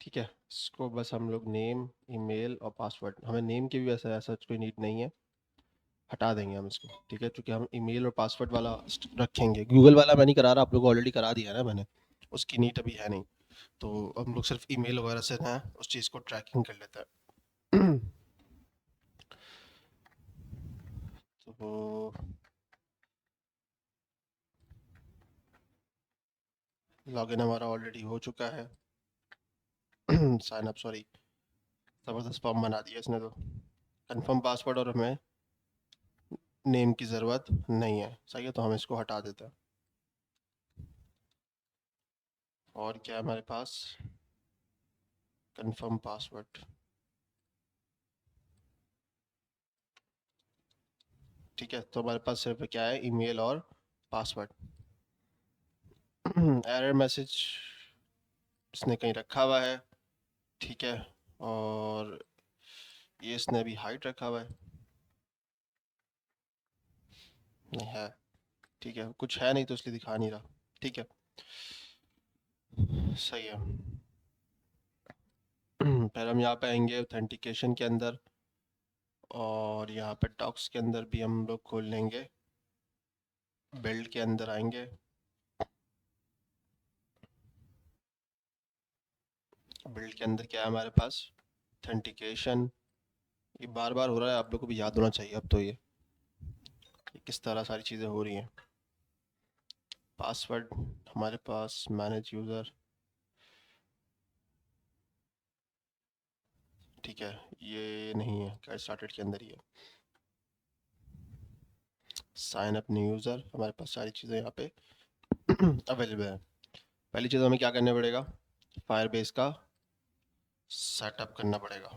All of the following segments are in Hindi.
ठीक है, इसको बस हम लोग नेम, ईमेल और पासवर्ड, हमें नेम की भी वैसा ऐसा कोई नीड नहीं है, हटा देंगे हम इसको। ठीक है, क्योंकि हम ईमेल और पासवर्ड वाला रखेंगे। गूगल वाला मैं नहीं करा रहा, आप लोग ऑलरेडी करा दिया है ना मैंने, उसकी नीड अभी है नहीं। तो हम लोग सिर्फ ईमेल वगैरह से ना उस चीज़ को ट्रैकिंग कर लेते हैं। तो लॉगिन हमारा ऑलरेडी हो चुका है। साइन अप, सॉरी, ज़बरदस्त फॉर्म बना दिया इसने तो। कंफर्म पासवर्ड और हमें नेम की ज़रूरत नहीं है, सही है, तो हम इसको हटा देते हैं। और क्या है हमारे पास, कंफर्म पासवर्ड। ठीक है, तो हमारे पास सिर्फ क्या है, ईमेल और पासवर्ड। एरर मैसेज इसने कहीं रखा हुआ है। ठीक है, और ये इसने अभी हाइड रखा हुआ है, नहीं है। ठीक है, कुछ है नहीं तो इसलिए दिखा नहीं रहा। ठीक है, सही है। फिर हम यहाँ पे आएंगे ऑथेंटिकेशन के अंदर, और यहाँ पे डॉक्स के अंदर भी हम लोग खोल लेंगे। बिल्ड के अंदर आएंगे, बिल्ड के अंदर क्या है हमारे पास, ऑथेंटिकेशन। ये बार बार हो रहा है, आप लोग को भी याद होना चाहिए अब तो ये किस तरह सारी चीज़ें हो रही हैं। पासवर्ड हमारे पास मैनेज यूज़र, ठीक है, ये नहीं है, गेट स्टार्टेड के अंदर ही है। साइन अप न्यू यूज़र, हमारे पास सारी चीज़ें यहाँ पे अवेलेबल है। पहली चीज़ हमें क्या करना पड़ेगा, फायरबेस का सेटअप करना पड़ेगा।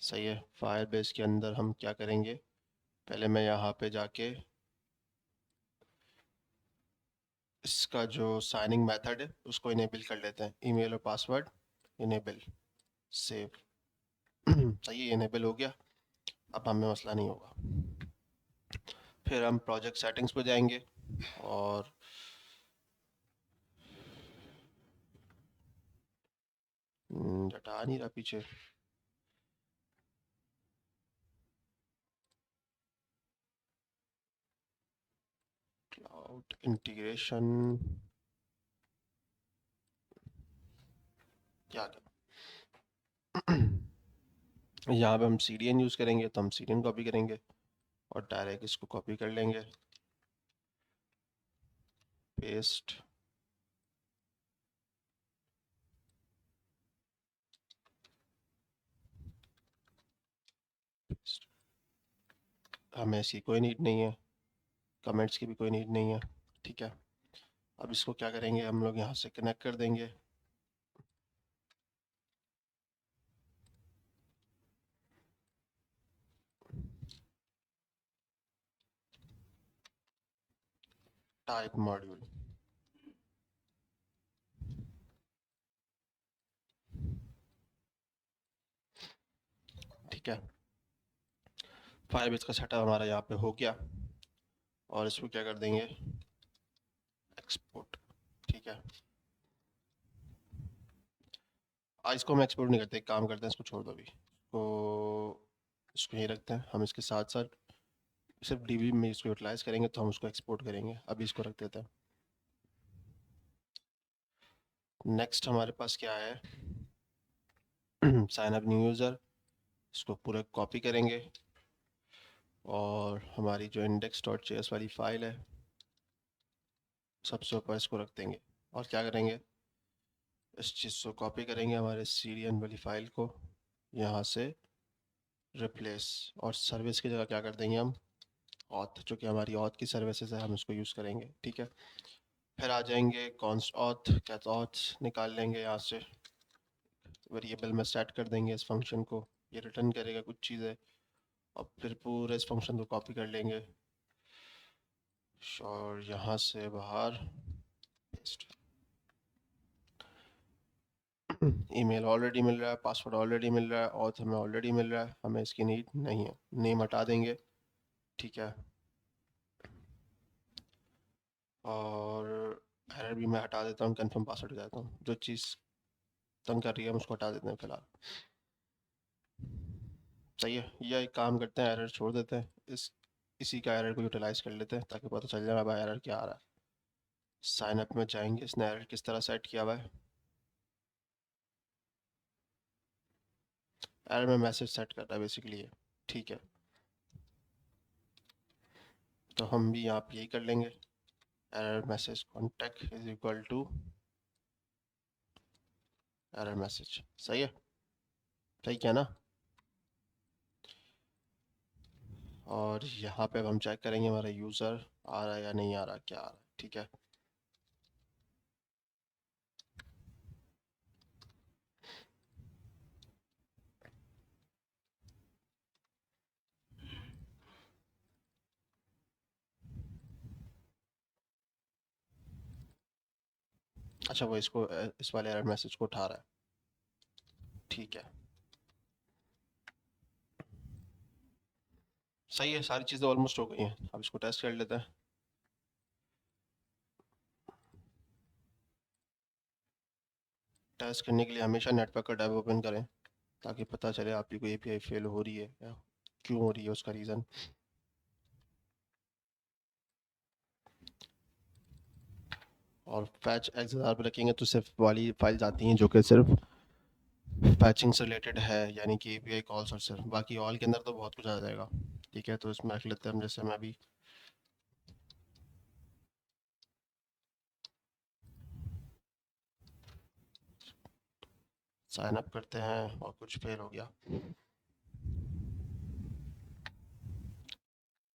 सही है, फायरबेस के अंदर हम क्या करेंगे, पहले मैं यहाँ पे जाके इसका जो साइनिंग मेथड है उसको इनेबल कर लेते हैं, ईमेल और पासवर्ड इनेबल, सेव। सही है, इनेबल हो गया, अब हमें मसला नहीं होगा। फिर हम प्रोजेक्ट सेटिंग्स पे जाएंगे, और हटा नहीं रहा पीछे, क्लाउड इंटीग्रेशन, क्या यहाँ पे हम सी डी एन यूज़ करेंगे, तो हम सी डी एन कॉपी करेंगे और डायरेक्ट इसको कॉपी कर लेंगे, पेस्ट। हमें इसकी कोई नीड नहीं है, कमेंट्स की भी कोई नीड नहीं है। ठीक है, अब इसको क्या करेंगे, हम लोग यहाँ से कनेक्ट कर देंगे। टाइप मॉड्यूल, ठीक है, फायरबेस का सेटअप हमारा यहाँ पे हो गया, और इसको क्या कर देंगे, एक्सपोर्ट। ठीक है, आज इसको हम एक्सपोर्ट नहीं करते, एक काम करते हैं, इसको छोड़ दो अभी, तो इसको यहीं रखते हैं। हम इसके साथ साथ सिर्फ डीबी में इसको यूटिलाइज करेंगे, तो हम उसको एक्सपोर्ट करेंगे। अभी इसको रख देते हैं। नेक्स्ट हमारे पास क्या है, साइन अप न्यू यूज़र, इसको पूरा कॉपी करेंगे, और हमारी जो इंडेक्स डॉट जेएस वाली फाइल है सबसे ऊपर इसको रख देंगे। और क्या करेंगे, इस चीज़ को कॉपी करेंगे हमारे सी डी एन वाली फाइल को, यहाँ से रिप्लेस, और सर्विस की जगह क्या कर देंगे हम, ऑथ, जो कि हमारी ऑथ की सर्विसेज है, हम इसको यूज़ करेंगे। ठीक है, फिर आ जाएंगे कॉन्स्ट ऑथ, क्या तो ऑथ निकाल लेंगे यहाँ से, वेरिएबल में सेट कर देंगे इस फंक्शन को, ये रिटर्न करेगा कुछ चीज़ें, और फिर पूरे इस फंक्शन को कॉपी कर लेंगे, और यहाँ से बाहर पेस्ट। ईमेल ऑलरेडी मिल रहा है, पासवर्ड ऑलरेडी मिल रहा है, ऑथ हमें ऑलरेडी मिल रहा है, हमें इसकी नीड नहीं है। नेम हटा देंगे, ठीक है, और एरर भी मैं हटा देता हूँ, कंफर्म पासवर्ड हो जाता हूँ। जो चीज़ तंग कर रही है हम उसको हटा देते हैं फिलहाल। सही है, या एक काम करते हैं, एरर छोड़ देते हैं, इसी का एरर को यूटिलाइज कर लेते हैं ताकि पता चल जाए भाई एरर क्या आ रहा है। साइन अप में जाएंगे, इसने एरर किस तरह सेट किया हुआ है। एरर में मैसेज सेट करता है बेसिकली ये, ठीक है। तो हम भी यहाँ पे यही कर लेंगे, error message contact is equal to error message. सही है, सही क्या ना। और यहाँ पे अब हम चेक करेंगे हमारा यूज़र आ रहा है या नहीं आ रहा, क्या आ रहा है, ठीक है। अच्छा, वो इसको इस वाले एरर मैसेज को उठा रहा है, ठीक है। सही है, सारी चीज़ें ऑलमोस्ट हो गई हैं, अब इसको टेस्ट कर लेते हैं। टेस्ट करने के लिए हमेशा नेटवर्क का टैब ओपन करें ताकि पता चले आपकी कोई एपीआई फेल हो रही है या क्यों हो रही है, उसका रीज़न। और फैच एक्सआर पे रखेंगे तो सिर्फ वाली फाइल्स आती हैं जो कि सिर्फ फैचिंग से रिलेटेड है, यानी कि एपीआई कॉल्स, और सिर्फ बाकी ऑल के अंदर तो बहुत कुछ आ जाएगा। ठीक है, तो इसमें रख लेते हैं हम, जैसे मैं अभी साइन अप करते हैं और कुछ फेल हो गया।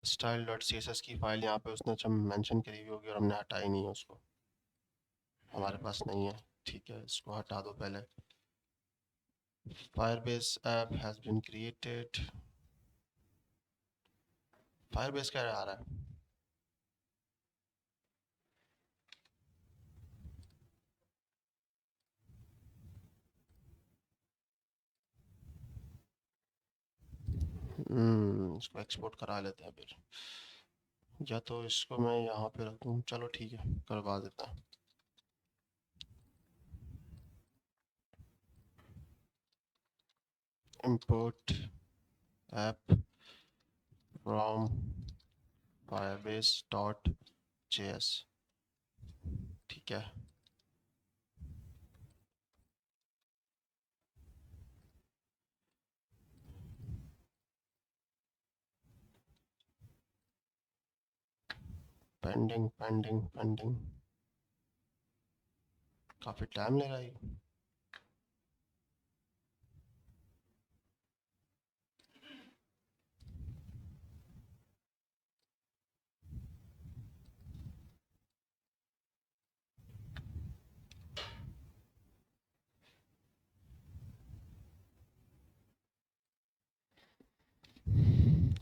Style dot C S S की फाइल यहाँ पे उसने अच्छा मेंशन करी हुई होगी और हमने हटाई नहीं है उसको, हमारे पास नहीं है। ठीक है, इसको हटा दो पहले। Firebase app has been created. Firebase क्या आ रहा है? इसको एक्सपोर्ट करा लेते हैं फिर, या तो इसको मैं यहाँ पे रख दूँ, चलो ठीक है करवा देता हूँ। import app from firebase.js, ठीक है। पेंडिंग पेंडिंग पेंडिंग, काफ़ी टाइम ले रहा है।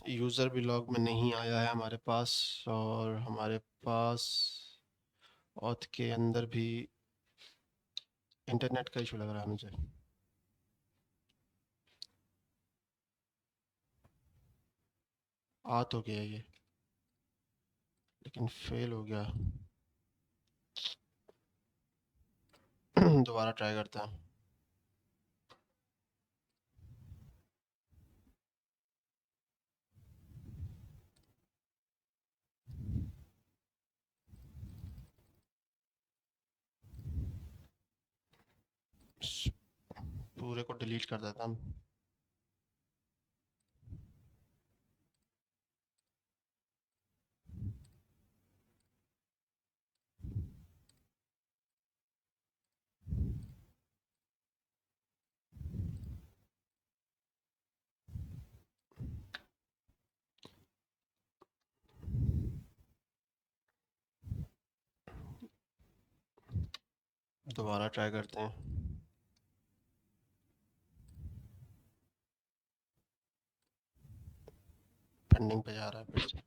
यूज़र भी लॉग में नहीं आया है हमारे पास, और हमारे पास ऑथ के अंदर भी इंटरनेट का इशू लग रहा है मुझे। आ तो गया ये, लेकिन फेल हो गया। दोबारा ट्राई करते हैं। पूरे को डिलीट कर देता हूँ। दोबारा ट्राई करते हैं। पेंडिंग पे जा रहा है फिर से।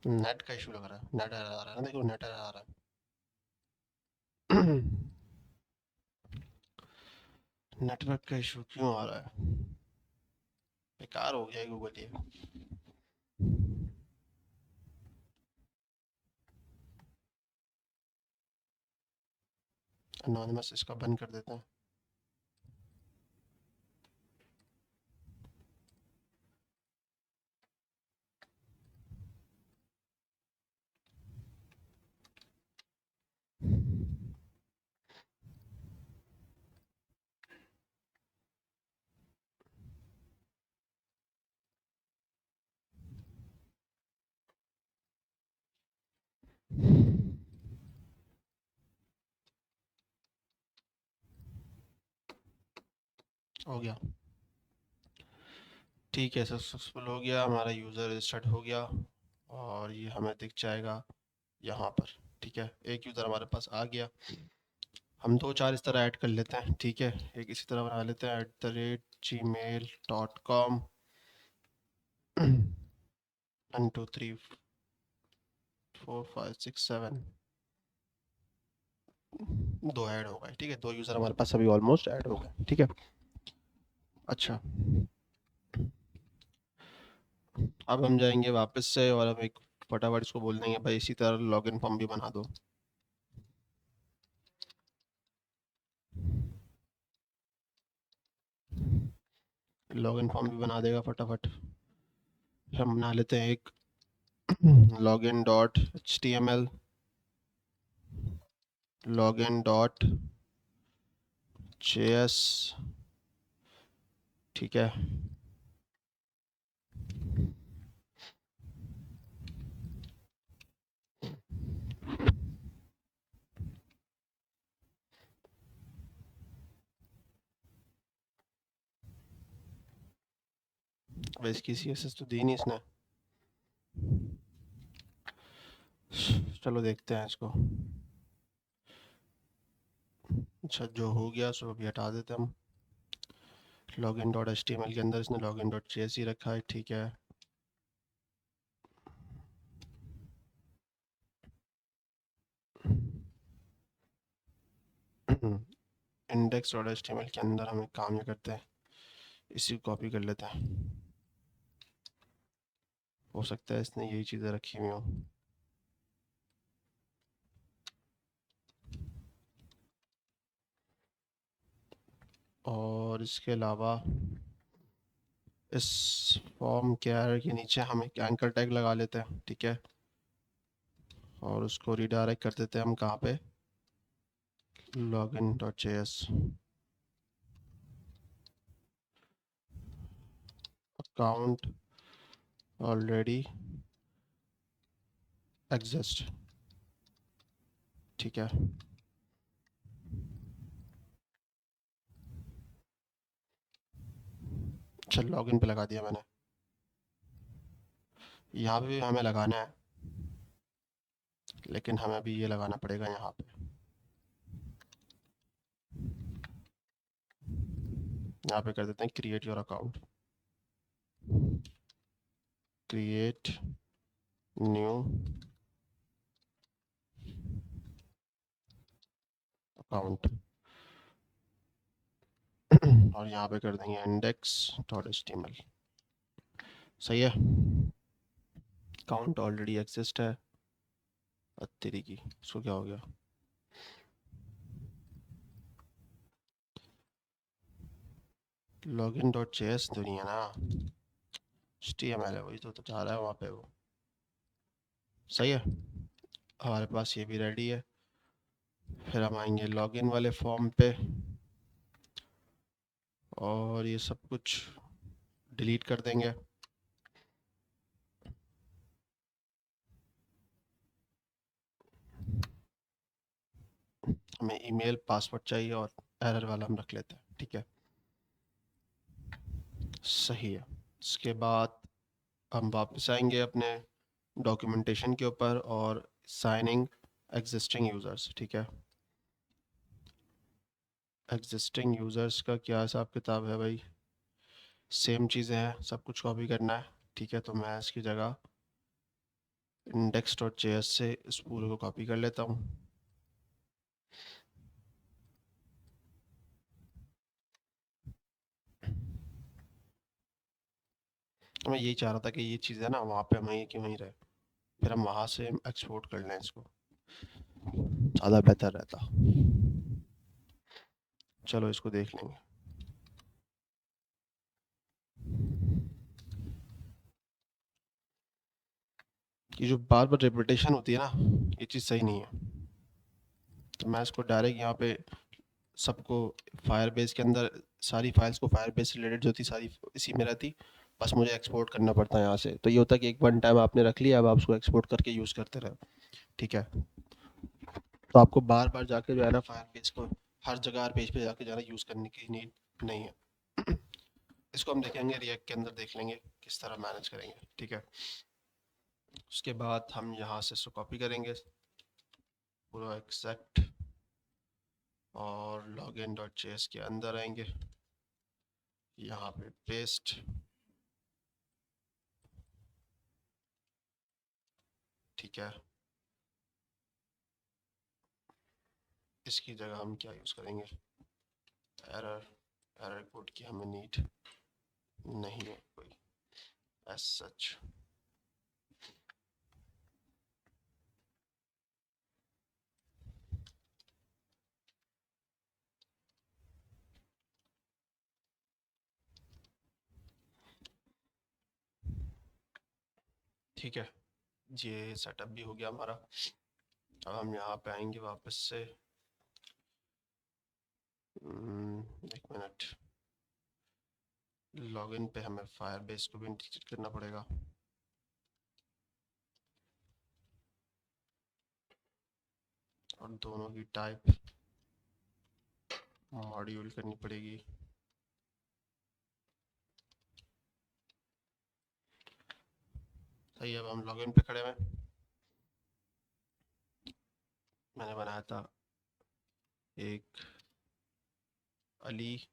नेट का इशू लग रहा है, नेट एरर आ रहा है ना, देखो नेट एरर आ रहा है। नेटवर्क का इशू क्यों आ रहा है? बेकार हो गया है गूगल ये। अनोनिमस इसका बंद कर देते हैं। हो गया, ठीक है, सक्सेसफुल हो गया, हमारा यूज़र रजिस्टर्ड हो गया और ये हमें दिख जाएगा यहाँ पर। ठीक है, एक यूज़र हमारे पास आ गया। हम दो चार इस तरह ऐड कर लेते हैं। ठीक है, एक इसी तरह बना लेते हैं @gmail.com 1 2 3 4 5 6 7 दो ऐड हो गए। ठीक है, दो यूज़र हमारे पास अभी ऑलमोस्ट ऐड हो गए। ठीक है, अच्छा, अब हम जाएंगे वापस से और हम एक फटाफट इसको बोल देंगे भाई इसी तरह लॉगिन फॉर्म भी बना दो। लॉगिन फॉर्म भी बना देगा फटाफट। हम बना लेते हैं एक login dot H T M L, login dot J S. ठीक है, अब इसकी सी एस एस तो दी नहीं इसने। चलो देखते हैं इसको। अच्छा, जो हो गया सो अभी हटा देते हैं हम। Login dot H T M L के अंदर इसने लॉगिन डॉट जे एस ही रखा है। ठीक है, index dot H T M L के अंदर हम एक काम ये करते हैं, इसी को कॉपी कर लेते हैं। हो सकता है इसने यही चीज़ें रखी हुई हों। और इसके अलावा इस फॉर्म केयर के नीचे हम एक एंकर टैग लगा लेते हैं। ठीक है, और उसको रिडायरेक्ट कर देते हैं हम कहाँ पे, login dot J S account already exist. ठीक है, चल लॉगिन पे लगा दिया मैंने। यहाँ पे भी हमें लगाना है, लेकिन हमें अभी ये लगाना पड़ेगा यहाँ पे। यहाँ पे कर देते हैं create your account, create new account और यहाँ पे कर देंगे index dot H T M L. सही है, अकाउंट ऑलरेडी एग्जिस्ट है। तेरी की इसको क्या हो गया? लॉगिन डॉट जे एस तो नहीं है ना, एच टी एम एल है, वही तो चाह रहा है वहाँ पे वो। सही है, हमारे पास ये भी रेडी है। फिर हम आएंगे लॉगिन वाले फॉर्म पे और ये सब कुछ डिलीट कर देंगे। हमें ईमेल पासवर्ड चाहिए और एरर वाला हम रख लेते हैं। ठीक है, सही है। इसके बाद हम वापस आएंगे अपने डॉक्यूमेंटेशन के ऊपर और साइनिंग एग्जिस्टिंग यूज़र्स। ठीक है, एग्जिस्टिंग यूज़र्स का क्या हिसाब किताब है भाई? सेम चीज़ें हैं, सब कुछ कॉपी करना है। ठीक है, तो मैं इसकी जगह index.js से इस पूरे को कॉपी कर लेता हूँ। मैं यही चाह रहा था कि ये चीज़ है ना वहाँ पे वहीं की वहीं रहे, फिर हम वहाँ से एक्सपोर्ट कर लें इसको, ज़्यादा बेहतर रहता। चलो इसको देख लेंगे। ये जो बार बार रिपीटेशन होती है ना, ये चीज़ सही नहीं है। तो मैं इसको डायरेक्ट यहाँ पे सबको फायरबेस के अंदर सारी फाइल्स को फायरबेस से रिलेटेड जो थी सारी इसी में रहती, बस मुझे एक्सपोर्ट करना पड़ता है यहाँ से। तो ये होता है कि एक वन टाइम आपने रख लिया, अब आप उसको एक्सपोर्ट करके यूज़ करते रहे। ठीक है, तो आपको बार बार जाके जो है ना फायरबेस को हर जगह हर पेज पे जाके जाना यूज़ करने की नीड नहीं है। इसको हम देखेंगे रिएक्ट के अंदर, देख लेंगे किस तरह मैनेज करेंगे। ठीक है, उसके बाद हम यहाँ से इसको कॉपी करेंगे पूरा एक्सेप्ट, और लॉगिन डॉट जेएस के अंदर आएंगे, यहाँ पे पेस्ट। ठीक है, इसकी जगह हम क्या यूज़ करेंगे, एरर। एरर कोड की हमें नीड नहीं है कोई एज सच। ठीक है, ये सेटअप भी हो गया हमारा। अब हम यहाँ पे आएंगे वापस से। एक मिनट, लॉगिन पे हमें फायरबेस को भी इंटीग्रेट करना पड़ेगा। और दोनों की टाइप मॉड्यूल करनी पड़ेगी। सही है, अब हम लॉगिन पे खड़े हुए। मैंने बनाया था एक ali@gmail.com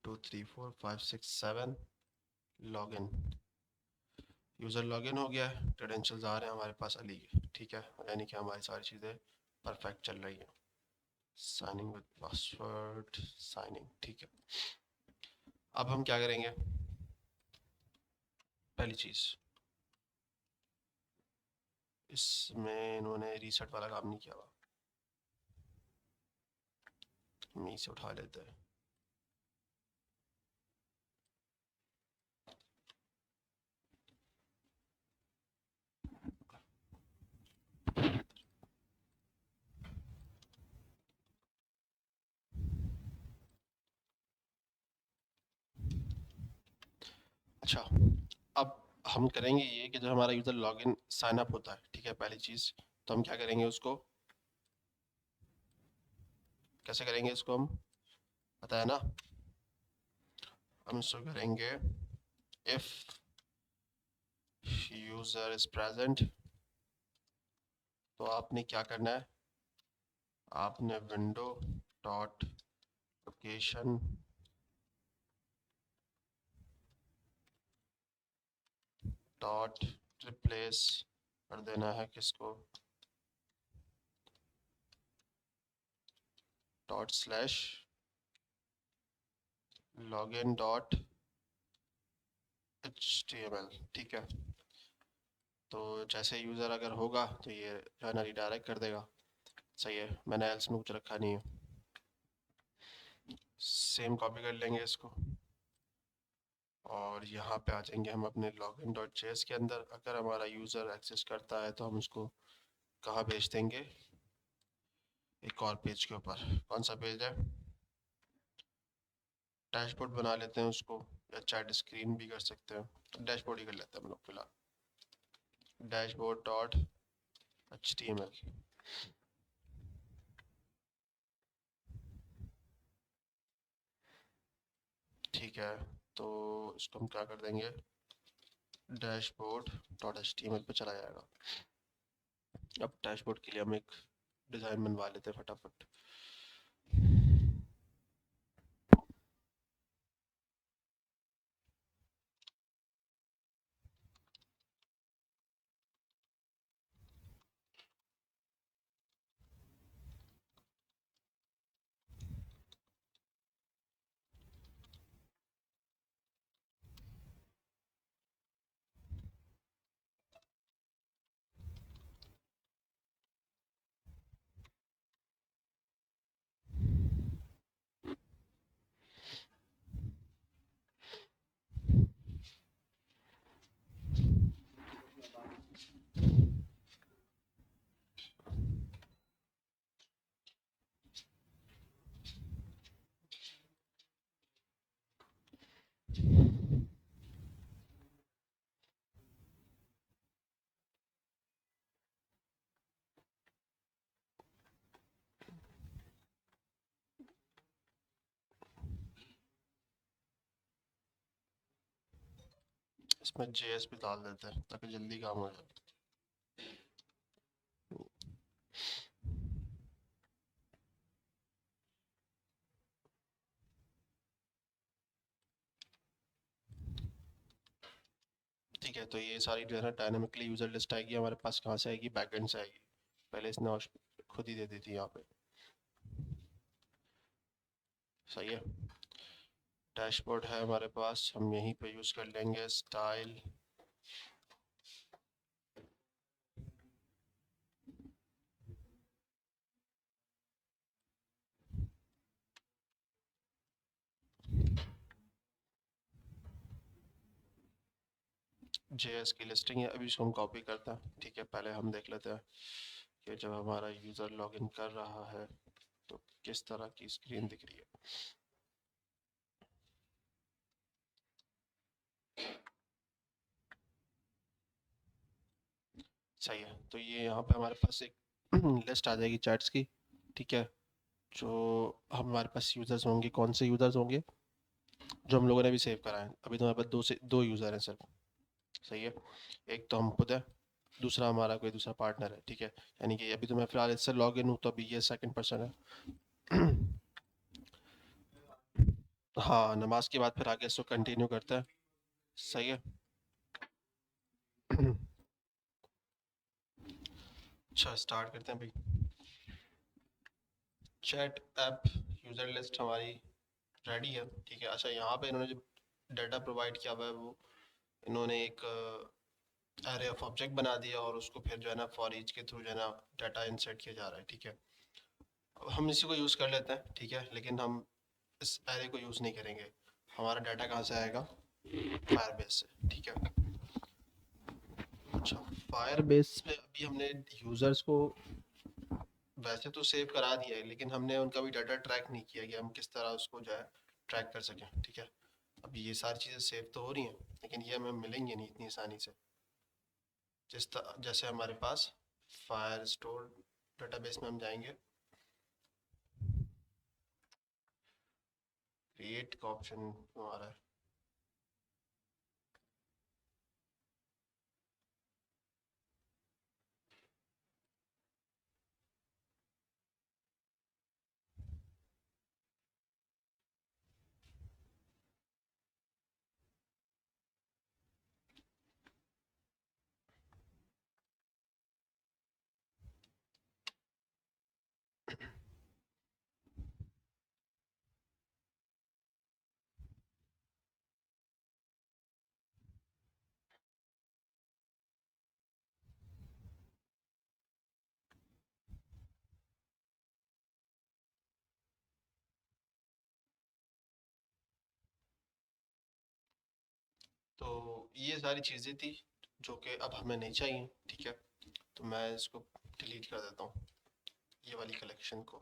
234567 लॉगिन। यूज़र लॉगिन हो गया है, क्रेडेंशियल्स आ रहे हैं हमारे पास अली के। ठीक है, यानी कि हमारी सारी चीज़ें परफेक्ट चल रही हैं। Signing with password, signing. ठीक है, अब हम क्या करेंगे, पहली चीज़ इसमें इन्होंने रीसेट वाला काम नहीं किया हुआ, हम यहीं से उठा लेते हैं। अच्छा, अब हम करेंगे ये कि जब हमारा यूज़र लॉगिन साइन अप होता है, ठीक है, पहली चीज़ तो हम क्या करेंगे, उसको कैसे करेंगे, इसको हम पता है ना, हम इसको करेंगे इफ यूज़र इज प्रेजेंट। तो आपने क्या करना है, आपने window dot location dot replace कर देना है किसको, dot slash login dot HTML। ठीक है, तो जैसे यूज़र अगर होगा तो ये जो है ना रिडायरेक्ट कर देगा। सही है, मैंने एल्स में कुछ रखा नहीं है। सेम कॉपी कर लेंगे इसको, और यहाँ पे आ जाएंगे हम अपने लॉगिन डॉट जेएस के अंदर। अगर हमारा यूज़र एक्सेस करता है तो हम उसको कहाँ भेज देंगे, एक और पेज के ऊपर। कौन सा पेज है, डैशबोर्ड बना लेते हैं उसको, या चैट स्क्रीन भी कर सकते हैं, तो डैशबोर्ड ही कर लेते हैं हम लोग फिलहाल, डैशबोर्ड डॉट HTML। ठीक है, तो इसको हम क्या कर देंगे, डैशबोर्ड डॉट HTML पे चला जाएगा। अब डैशबोर्ड के लिए हम एक डिज़ाइन बनवा लेते हैं फटाफट। इसमें जेएस भी डाल देते हैं ताकि जल्दी काम हो जाए। ठीक है, तो ये सारी जो है ना डायनामिकली यूजर लिस्ट आएगी हमारे पास, कहाँ से आएगी, बैकएंड से आएगी। पहले इसने खुद ही दे दी थी यहाँ पे। सही है। डैशबोर्ड है हमारे पास, हम यहीं पे यूज़ कर लेंगे स्टाइल। जेएस की लिस्टिंग है, अभी इसको हम कॉपी करते हैं। ठीक है, पहले हम देख लेते हैं कि जब हमारा यूज़र लॉगिन कर रहा है तो किस तरह की स्क्रीन दिख रही है। सही है, तो ये यहाँ पे हमारे पास एक लिस्ट आ जाएगी चैट्स की। ठीक है, जो हमारे पास यूज़र्स होंगे, कौन से यूज़र्स होंगे, जो हम लोगों ने भी सेव करा है। अभी तो हमारे पास दो यूज़र हैं सिर्फ। सही है, एक तो हम खुद है, दूसरा हमारा कोई दूसरा पार्टनर है। ठीक है, यानी कि अभी तो मैं फिलहाल इससे लॉग इन हूँ, तो अभी ये सेकंड पर्सन है। हाँ, नमाज के बाद फिर आगे इसको कंटिन्यू करते हैं। सही है। अच्छा, स्टार्ट करते हैं भाई। चैट ऐप यूज़र लिस्ट हमारी रेडी है। ठीक है, अच्छा यहाँ पे इन्होंने जो डाटा प्रोवाइड किया हुआ है वो इन्होंने एक एरे ऑफ ऑब्जेक्ट बना दिया और उसको फिर जो है ना फॉर ईच के थ्रू जो है ना डाटा इंसर्ट किया जा रहा है। ठीक है, अब हम इसी को यूज़ कर लेते हैं। ठीक है, लेकिन हम इस एरे को यूज़ नहीं करेंगे। हमारा डाटा कहाँ से आएगा, फायरबेस से। ठीक है, अच्छा, फायरबेस पे अभी हमने यूज़र्स को वैसे तो सेव करा दिया है, लेकिन हमने उनका भी डाटा ट्रैक नहीं किया कि हम किस तरह उसको जो है ट्रैक कर सकें। ठीक है, अब ये सारी चीज़ें सेव तो हो रही हैं, लेकिन ये हमें मिलेंगी नहीं इतनी आसानी से। जैसे हमारे पास फायर स्टोर डाटाबेस में हम जाएंगे, क्रिएट का ऑप्शन क्यों आ रहा है। तो ये सारी चीज़ें थी जो कि अब हमें नहीं चाहिए। ठीक है, तो मैं इसको डिलीट कर देता हूँ, ये वाली कलेक्शन को।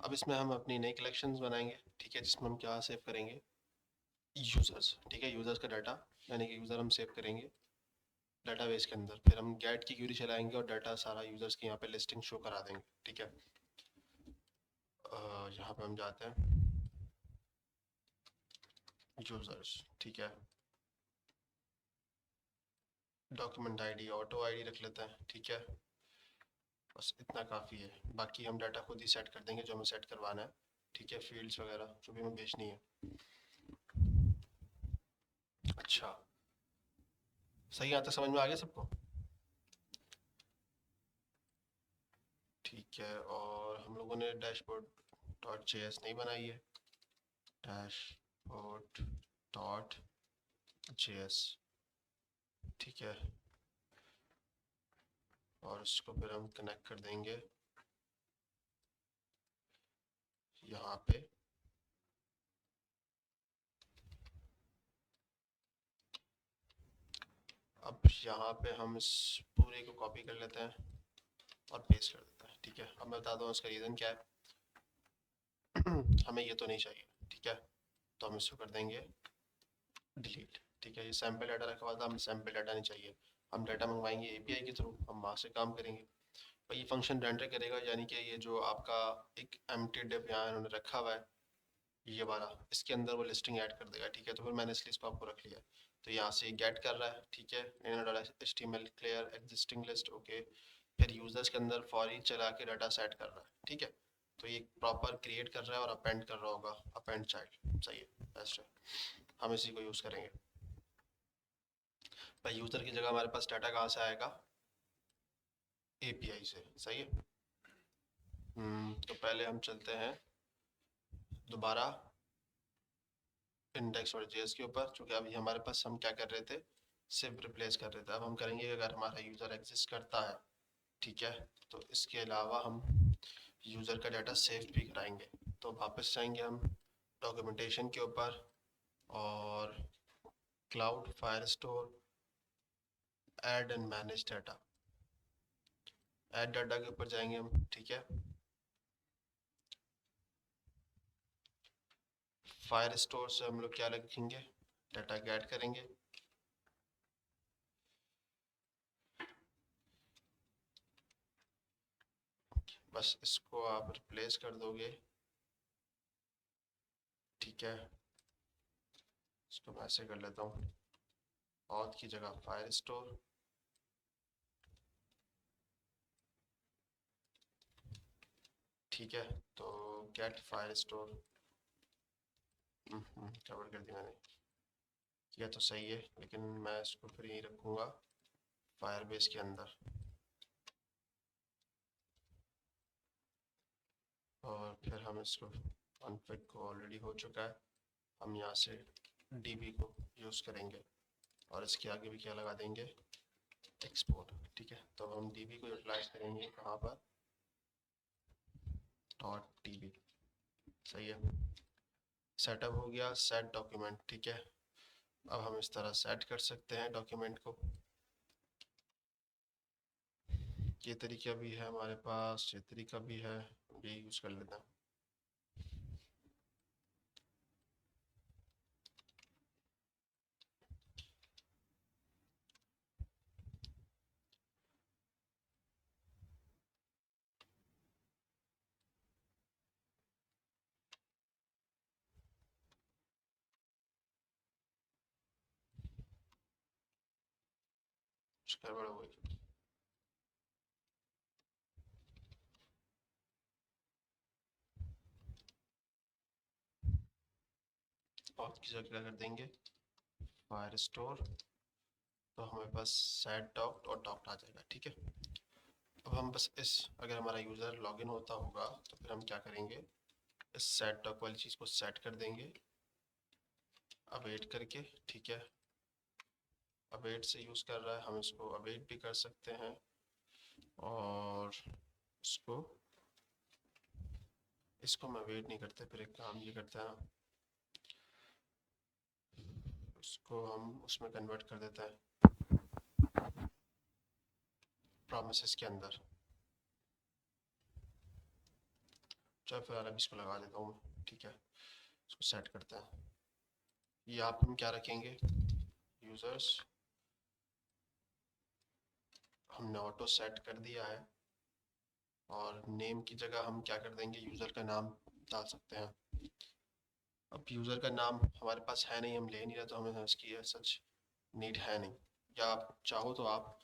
अब इसमें हम अपनी नई कलेक्शंस बनाएंगे। ठीक है, जिसमें हम क्या सेव करेंगे, यूज़र्स। ठीक है, यूज़र्स का डाटा, यानी कि यूज़र हम सेव करेंगे डाटाबेस के अंदर। फिर हम गेट की क्वेरी चलाएंगे और डाटा सारा यूज़र्स की यहाँ पे लिस्टिंग शो करा देंगे। ठीक है, यहाँ पे हम जाते हैं यूज़र्स। ठीक है, डॉक्यूमेंट आईडी, ऑटो आईडी रख लेते हैं। ठीक है, बस इतना काफ़ी है। बाकी हम डाटा खुद ही सेट कर देंगे जो हमें सेट करवाना है। ठीक है, फील्ड्स वगैरह जो भी हमें भेजनी है। अच्छा, सही आता समझ में आ गया सबको। ठीक है, और हम लोगों ने डैशबोर्ड डॉट जेएस नहीं बनाई है। Dashboard dot JS. ठीक है, और इसको फिर हम कनेक्ट कर देंगे यहाँ पे। अब यहाँ पे हम इस पूरे को कॉपी कर लेते हैं और पेस्ट कर देते हैं। ठीक है, अब मैं बता दूँ इसका रीज़न क्या है। हमें ये तो नहीं चाहिए। ठीक है, तो हम इसको कर देंगे डिलीट। ठीक है, ये सैम्पल डाटा रखा हुआ था, हमें सैम्पल डाटा नहीं चाहिए। हम डाटा मंगवाएंगे एपीआई के थ्रू, हम वहाँ से काम करेंगे। भाई ये फंक्शन रेंडर करेगा, यानी कि ये जो आपका एक एम्प्टी डिव यहाँ इन्होंने रखा हुआ है, ये वाला, इसके अंदर वो लिस्टिंग ऐड कर देगा, ठीक है। तो फिर मैंने इसलिए इसको आपको रख लिया। तो यहाँ से गेट कर रहा है, ठीक है, HTML clear existing list, okay. फिर यूजर्स के अंदर फॉर ईच चला के डाटा सेट कर रहा है, ठीक है। तो ये प्रॉपर क्रिएट कर रहा है और अपेंड कर रहा होगा, अपेंड चाइल्ड, सही है, बेस्ट है। हम इसी को यूज़ करेंगे। भाई यूज़र की जगह हमारे पास डाटा कहाँ से आएगा? API से, सही है। तो पहले हम चलते हैं दोबारा इंडेक्स और जेएस के ऊपर, चूँकि अभी हमारे पास हम क्या कर रहे थे, सिर्फ रिप्लेस कर रहे थे। अब हम करेंगे अगर हमारा यूज़र एग्जिस्ट करता है, ठीक है, तो इसके अलावा हम यूज़र का डाटा सेव भी कराएंगे। तो वापस जाएंगे हम डॉक्यूमेंटेशन के ऊपर और cloud fire store add and manage data, add data के ऊपर जाएंगे हम, ठीक है। फायर स्टोर से हम लोग क्या लिखेंगे, डाटा गेट करेंगे, बस इसको आप रिप्लेस कर दोगे, ठीक है। इसको मैं ऐसे कर लेता हूँ, ऑथ की जगह फायर स्टोर, ठीक है। तो गेट फायर स्टोर, कवर कर दी मैंने, किया तो सही है, लेकिन मैं इसको फिर यहीं रखूँगा फायरबेस के अंदर। और फिर हम इसको कॉन्फ़िग को ऑलरेडी हो चुका है, हम यहाँ से DB को यूज़ करेंगे और इसके आगे भी क्या लगा देंगे, एक्सपोर्ट, ठीक है। तो हम DB को यूटिलाइज करेंगे कहाँ पर, .db, सही है। सेटअप हो गया, सेट डॉक्यूमेंट, ठीक है। अब हम इस तरह सेट कर सकते हैं डॉक्यूमेंट को। ये तरीका भी है हमारे पास, ये तरीका भी है, ये यूज़ कर लेते हैं। कुछ गड़बड़ हो गई, और की जगह क्या कर देंगे, फायर स्टोर, तो हमारे पास सेट डॉक्ट और डॉक्ट आ जाएगा, ठीक है। अब हम बस इस, अगर हमारा यूज़र लॉगिन होता होगा तो फिर हम क्या करेंगे, इस सेट डॉक वाली चीज़ को सेट कर देंगे, अवेट करके, ठीक है। अवेट से यूज़ कर रहा है, हम इसको अवेट भी कर सकते हैं और इसको इसको हम अवेट नहीं करते, फिर एक काम ये करते हैं, उसको हम उसमें कन्वर्ट कर देते हैं प्रोमिसेस के अंदर। चलो फिलहाल अभी इसको लगा देता हूँ, ठीक है। इसको सेट करते हैं, ये आप हम क्या रखेंगे, यूज़र्स हमने ऑटो सेट कर दिया है, और नेम की जगह हम क्या कर देंगे, यूज़र का नाम डाल सकते हैं। अब यूज़र का नाम हमारे पास है नहीं, हम ले नहीं रहे, तो हमें इसकी सच नीड है नहीं। या आप चाहो तो आप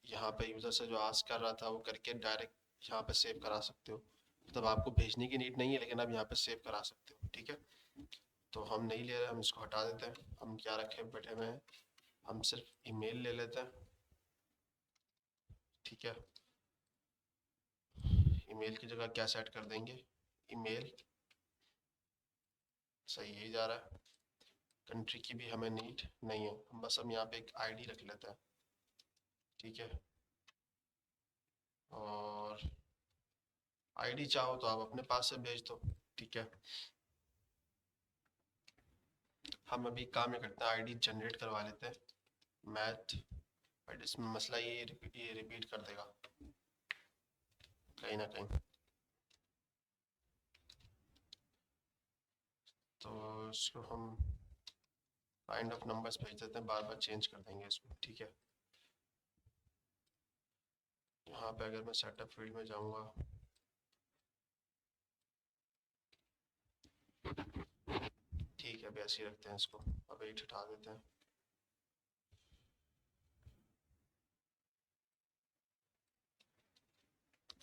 यहाँ पे यूज़र से जो आस्क कर रहा था वो करके डायरेक्ट यहाँ पे सेव करा सकते हो, मतलब आपको भेजने की नीड नहीं है, लेकिन आप यहाँ पे सेव करा सकते हो, ठीक है। तो हम नहीं ले रहे, हम इसको हटा देते हैं। हम क्या रखे बैठे हुए हैं, हम सिर्फ ईमेल ले लेते हैं, ठीक है। ईमेल की जगह क्या सेट कर देंगे, ईमेल, सही यही जा रहा है। कंट्री की भी हमें नीड नहीं है, हम बस हम यहाँ पे एक आईडी रख लेते हैं, ठीक है। और आईडी चाहो तो आप अपने पास से भेज दो, ठीक है। हम अभी काम ये करते हैं, आईडी जनरेट करवा लेते हैं मैथ, बट इसमें मसला ये रिपीट कर देगा कहीं ना कहीं, तो इसको हम काइंड ऑफ नंबर्स भेज देते हैं, बार बार चेंज कर देंगे इसको, ठीक है। यहाँ पे अगर मैं सेटअप फील्ड में जाऊँगा, है, अभी ऐसे ही रखते हैं इसको, अब वेट हटा देते हैं।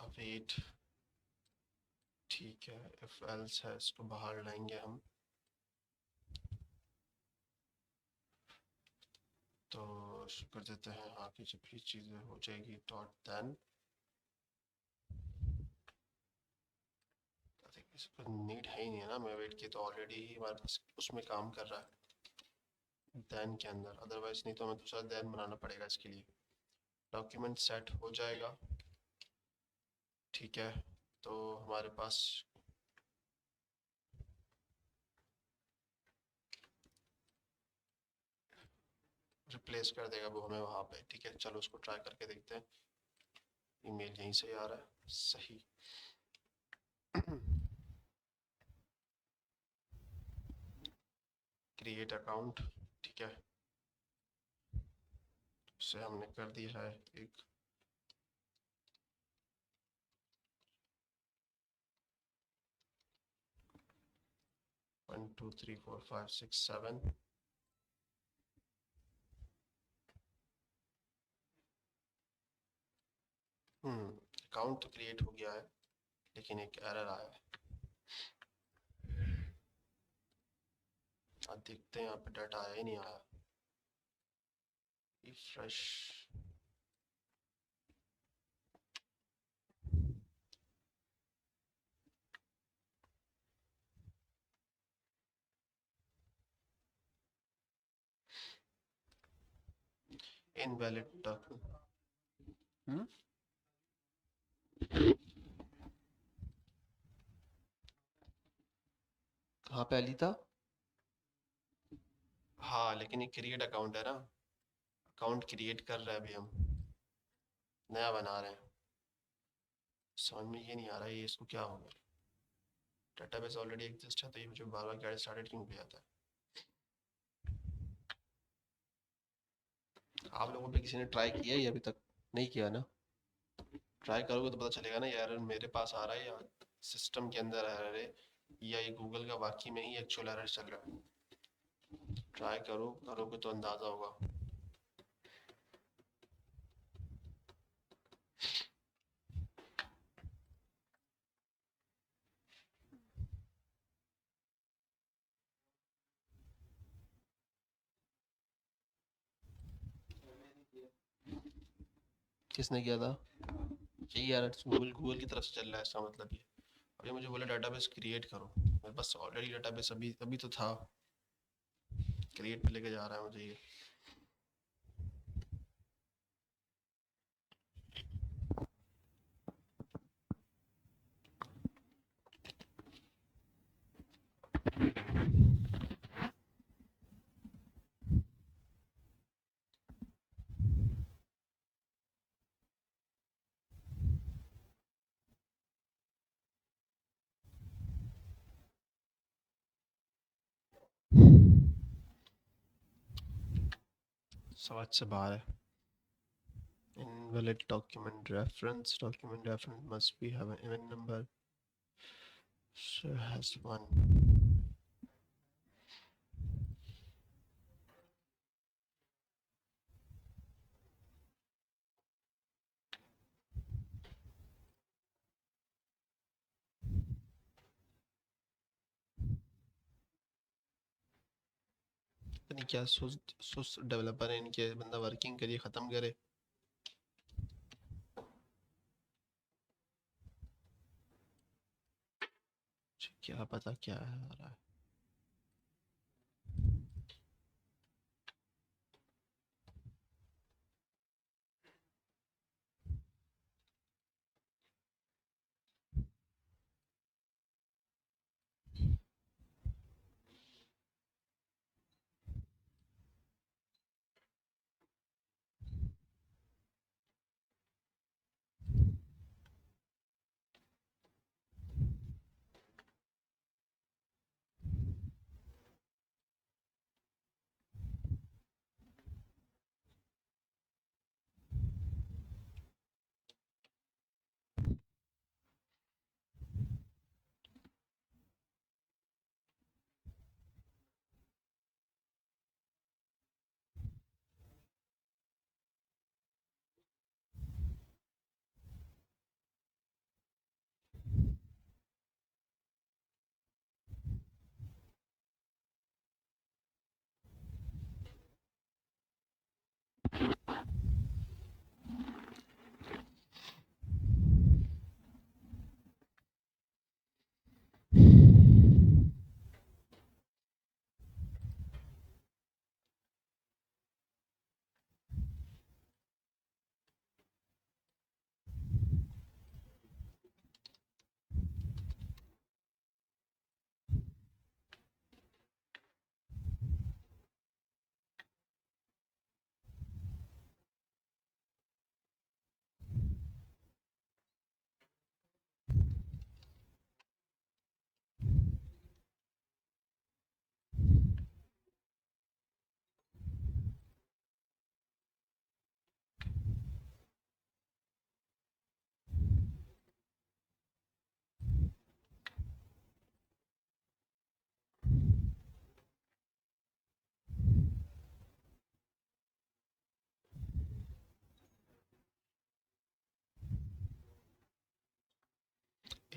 अब वेट ठीक है, इफ एल्स है, इसको बाहर लाएंगे हम। तो शुरू कर देते हैं, हाँ कि जब ये चीज़ें हो जाएगी डॉट देन इस पर नीड है ही नहीं है ना, मैं वेट की तो ऑलरेडी ही हमारे पास उसमें काम कर रहा है देन के अंदर, अदरवाइज नहीं तो हमें दूसरा देन बनाना पड़ेगा इसके लिए। डॉक्यूमेंट सेट हो जाएगा, ठीक है। तो हमारे पास रिप्लेस कर देगा वो हमें वहाँ पे, ठीक है। चलो उसको ट्राई करके देखते हैं। ईमेल यहीं से आ रहा है, सही। क्रिएट अकाउंट, ठीक है, उसे हमने कर दिया है एक। One two three four five six seven, account तो क्रिएट हो गया है, लेकिन एक एरर आया है। अब देखते हैं, यहाँ पे डाटा आया ही नहीं आया। रिफ्रेश, इनवैलिड डॉक्यूमेंट, कहाँ पे अली था? हाँ लेकिन ये क्रिएट अकाउंट है ना, अकाउंट क्रिएट कर रहे हैं अभी हम, नया बना रहे हैं। समझ में ये नहीं आ रहा है ये इसको क्या हो गया। डेटाबेस ऑलरेडी एग्जिस्ट है, तो ये मुझे बार बार गेट स्टार्टेड क्यों पे आता है। आप लोगों पे किसी ने ट्राई किया है ये अभी तक? नहीं किया ना? ट्राई करोगे तो पता चलेगा ना, यार मेरे पास आ रहा है या सिस्टम के अंदर एरर है, या ये गूगल का वाकई में ही एक्चुअल एरर चल रहा है। ट्राई करो, करोगे तो अंदाजा होगा। किसने किया था? यही यार गूगल गूगल की तरफ से चल रहा है, इसका मतलब ये। अभी मुझे बोला डाटाबेस क्रिएट करो, मेरे पास ऑलरेडी डाटाबेस अभी अभी तो था, क्रिएट पे लेके जा रहा है मुझे ये। समझ से बाहर है। Invalid document reference must be have an even number, so has one। पता नहीं क्या सुस डेवलपर है इनके, बंदा वर्किंग करिए ख़त्म करे। क्या पता क्या है आ रहा है।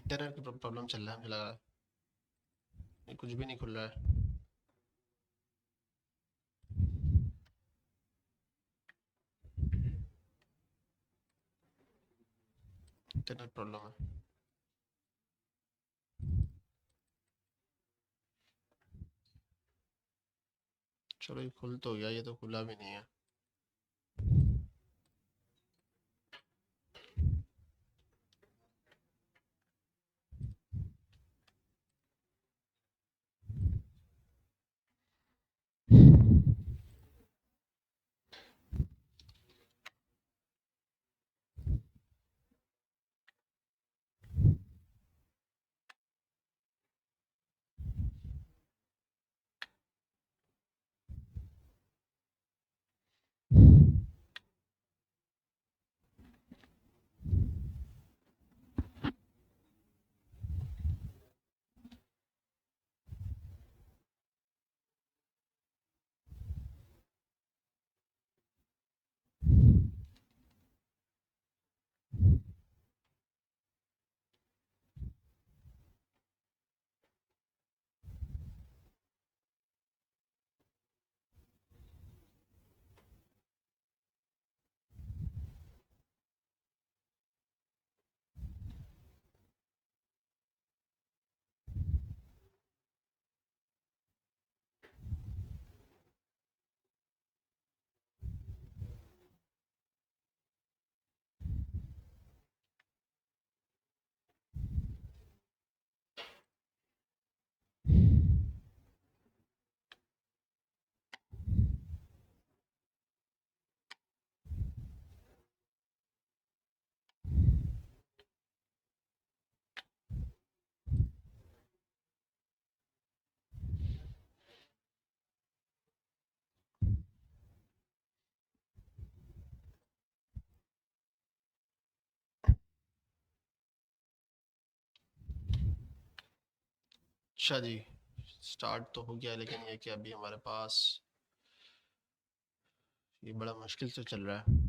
इंटरनेट की प्रॉब्लम चल रहा है, मुझे लग रहा है। ये कुछ भी नहीं खुल रहा है। इंटरनेट प्रॉब्लम है। चलो ये खुल तो गया, ये तो खुला भी नहीं है। अच्छा जी, स्टार्ट तो हो गया, लेकिन ये कि अभी हमारे पास ये बड़ा मुश्किल से चल रहा है।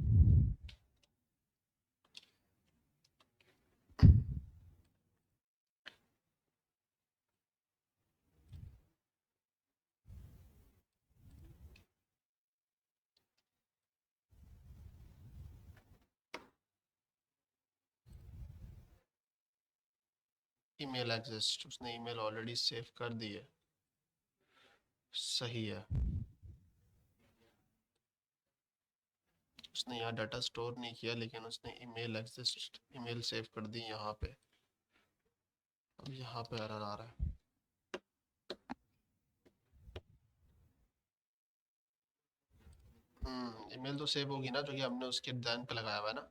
ईमेल एग्जिस्ट, उसने ईमेल ऑलरेडी सेव कर दी है। सही है। उसने यहाँ डाटा स्टोर नहीं किया, लेकिन उसने ईमेल एग्जिस्ट ईमेल सेव कर दी यहाँ पे। अब यहाँ पे एरर आ रहा है। ईमेल तो सेव होगी ना, जो कि हमने उसके दैन पे लगाया हुआ है ना।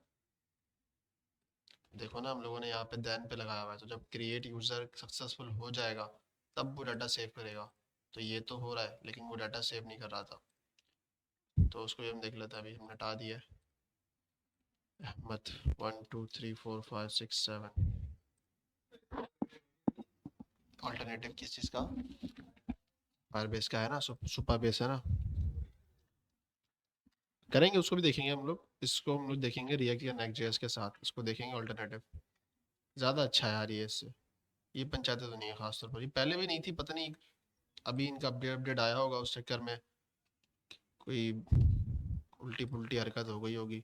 देखो ना, हम लोगों ने यहाँ पे दैन पे लगाया हुआ है, तो जब क्रिएट यूजर सक्सेसफुल हो जाएगा तब वो डाटा सेव करेगा। तो ये तो हो रहा है, लेकिन वो डाटा सेव नहीं कर रहा था। तो उसको भी हम देख लेते हैं, अभी हमने हटा दिया है। अहमद 1 2 3 4 5 6 7। ऑल्टरनेटिव किस चीज़ का? फायर बेस का है ना, सुपर बेस है ना। करेंगे, उसको भी देखेंगे हम लोग। इसको हम लोग देखेंगे रिएक्ट या नेक्स्ट जेएस के साथ, इसको देखेंगे ऑल्टरनेटिव। ज़्यादा अच्छा है यार ये इससे। ये पंचायतें तो नहीं है खासतौर पर, ये पहले भी नहीं थी, पता नहीं अभी इनका अपडेट अपडेट आया होगा, उस चक्कर में कोई उल्टी पुल्टी हरकत हो गई होगी।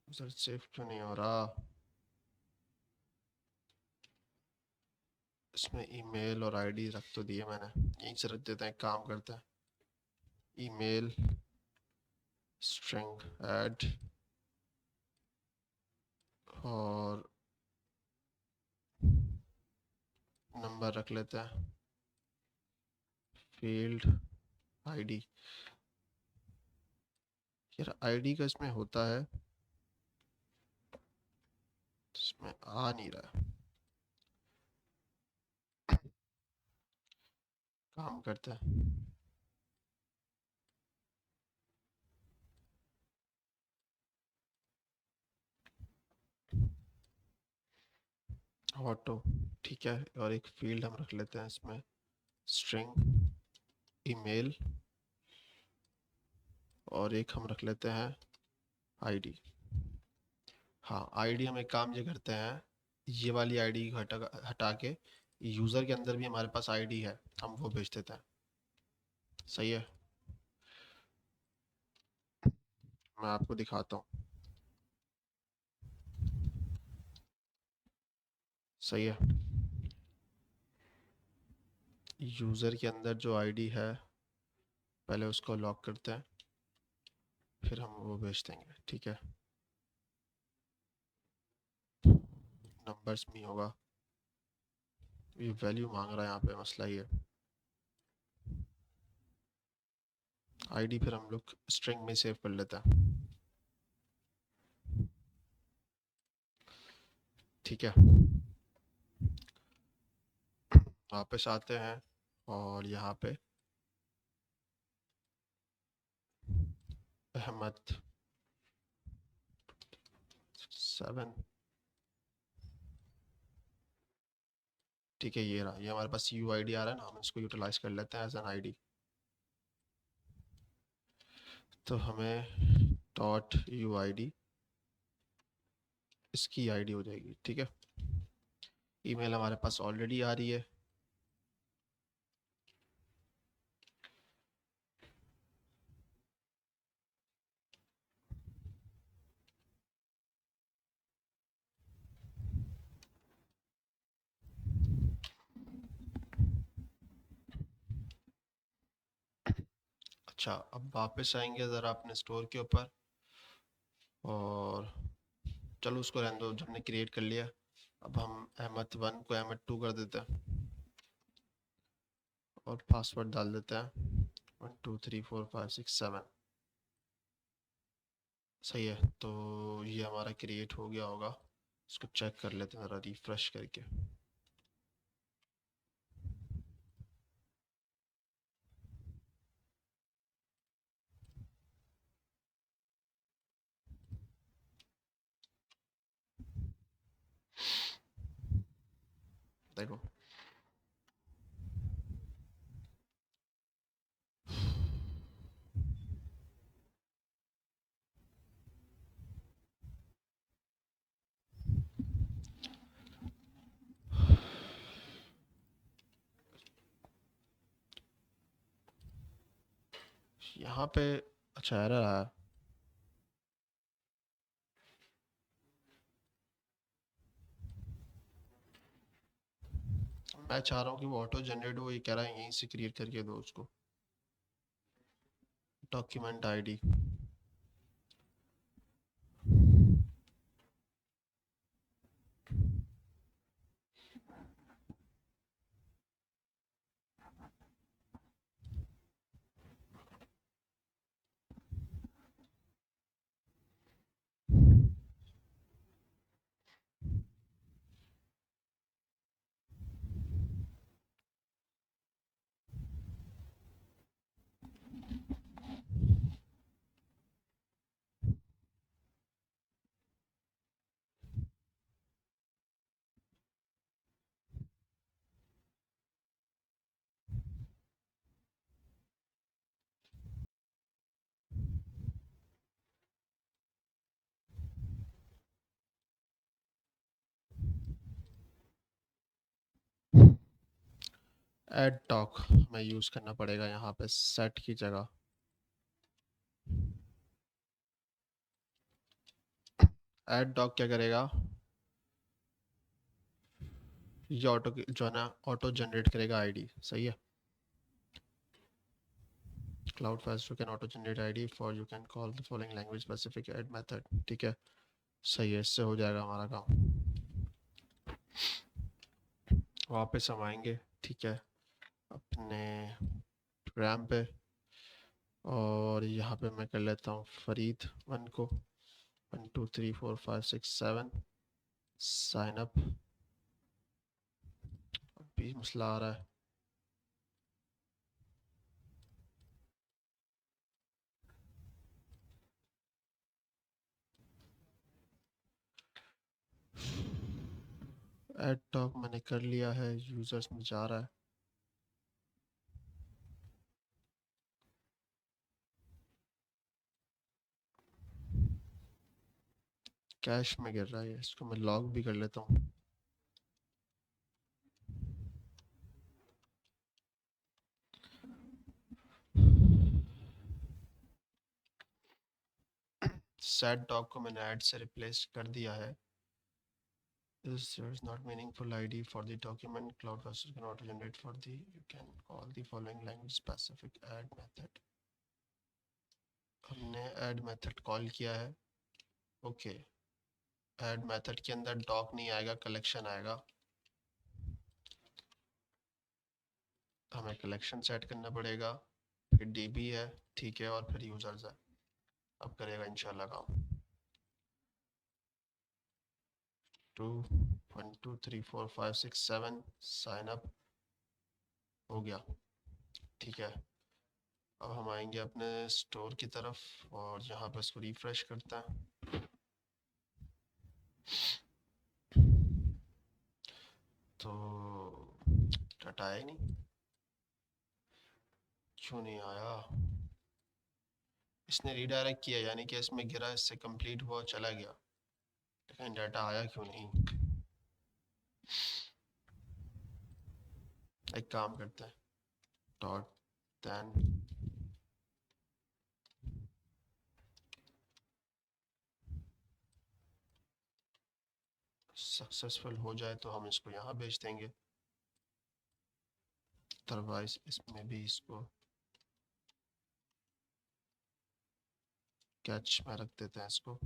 सर सेफ क्यों नहीं हो रहा? इसमें ईमेल और आईडी रख तो दिए मैंने, यहीं से रख देते हैं, एक काम करते हैं। ईमेल स्ट्रिंग ऐड, और नंबर रख लेते हैं, फील्ड आईडी। यार आईडी का इसमें होता है, इसमें आ नहीं रहा है। काम करते हैं। ऑटो, ठीक है। और एक फील्ड हम रख लेते हैं इसमें स्ट्रिंग ईमेल, और एक हम रख लेते हैं आईडी। हाँ, आईडी हम एक काम ये करते हैं, ये वाली आईडी हटा हटा के यूज़र के अंदर भी हमारे पास आईडी है, हम वो भेज देते हैं। सही है, मैं आपको दिखाता हूँ। सही है, यूज़र के अंदर जो आईडी है पहले उसको लॉक करते हैं, फिर हम वो भेज देंगे, ठीक है। नंबर्स में होगा, ये वैल्यू मांग रहा है यहाँ पे, मसला ये आईडी फिर हम लोग स्ट्रिंग में सेव कर लेते हैं, ठीक है। वापस आते हैं और यहाँ पे अहमद 7, ठीक है। ये रहा, ये हमारे पास यू आई डी आ रहा है ना, हम इसको यूटिलाइज कर लेते हैं एज एन आईडी। तो हमें डॉट यू आई डी इसकी आईडी हो जाएगी, ठीक है। ईमेल हमारे पास ऑलरेडी आ रही है, अच्छा। अब वापस आएंगे ज़रा अपने स्टोर के ऊपर, और चलो उसको रहने दो, जब हमने क्रिएट कर लिया। अब हम अहमद 1 को अहमद 2 कर देते हैं और पासवर्ड डाल देते हैं 1 2 3 4 5 6 7। सही है, तो ये हमारा क्रिएट हो गया होगा। इसको चेक कर लेते हैं ज़रा रिफ्रेश करके। देखो, यहाँ पे अच्छा एरर आया। मैं चाह रहा हूँ कि वो ऑटो जनरेट हो, ये कह रहा है यहीं से क्रिएट करके दो उसको। डॉक्यूमेंट आईडी, एड डॉक में यूज़ करना पड़ेगा यहाँ पे सेट की जगह। एड डॉक क्या करेगा, ये ऑटो जो है ना ऑटो जनरेट करेगा आईडी। सही है, cloud fast you can auto generate ID for you can call the following language specific add method, ठीक है। सही है, इससे हो जाएगा हमारा काम। वापस हम आएंगे, ठीक है, अपने प्रोग्राम पे, और यहाँ पे मैं कर लेता हूँ फरीद 1 को 1 2 3 4 5 6 7 साइन अप। अभी मसला आ रहा है, ऐड टॉक मैंने कर लिया है, यूजर्स में जा रहा है। कैश में गिर रहा है, इसको मैं लॉग भी कर लेता हूँ। सैड डॉग को मैंने ऐड से रिप्लेस कर दिया है। This is not meaningful ID for the document. Cloud cluster cannot generate for the. You can call the following language specific add method. हमने add method कॉल किया है। ओके, add method के अंदर doc नहीं आएगा, collection आएगा। हमें collection सेट करना पड़ेगा, फिर db है, ठीक है, और फिर users है। अब करेगा इंशाल्लाह काम। 2 1 2 3 4 5 6 7 साइन अप हो गया, ठीक है। अब हम आएंगे अपने स्टोर की तरफ और यहाँ पर इसको रिफ्रेश करते हैं। तो डाटा आया ही नहीं, क्यों नहीं आया? इसने रीडायरेक्ट किया, यानी कि इसमें गिरा, इससे कंप्लीट हुआ, चला गया, लेकिन डाटा आया क्यों नहीं? एक काम करते हैं, डॉट देन सक्सेसफुल हो जाए तो हम इसको यहाँ भेज देंगे, अदरवाइज इसमें भी इसको कैच में रख देते हैं इसको।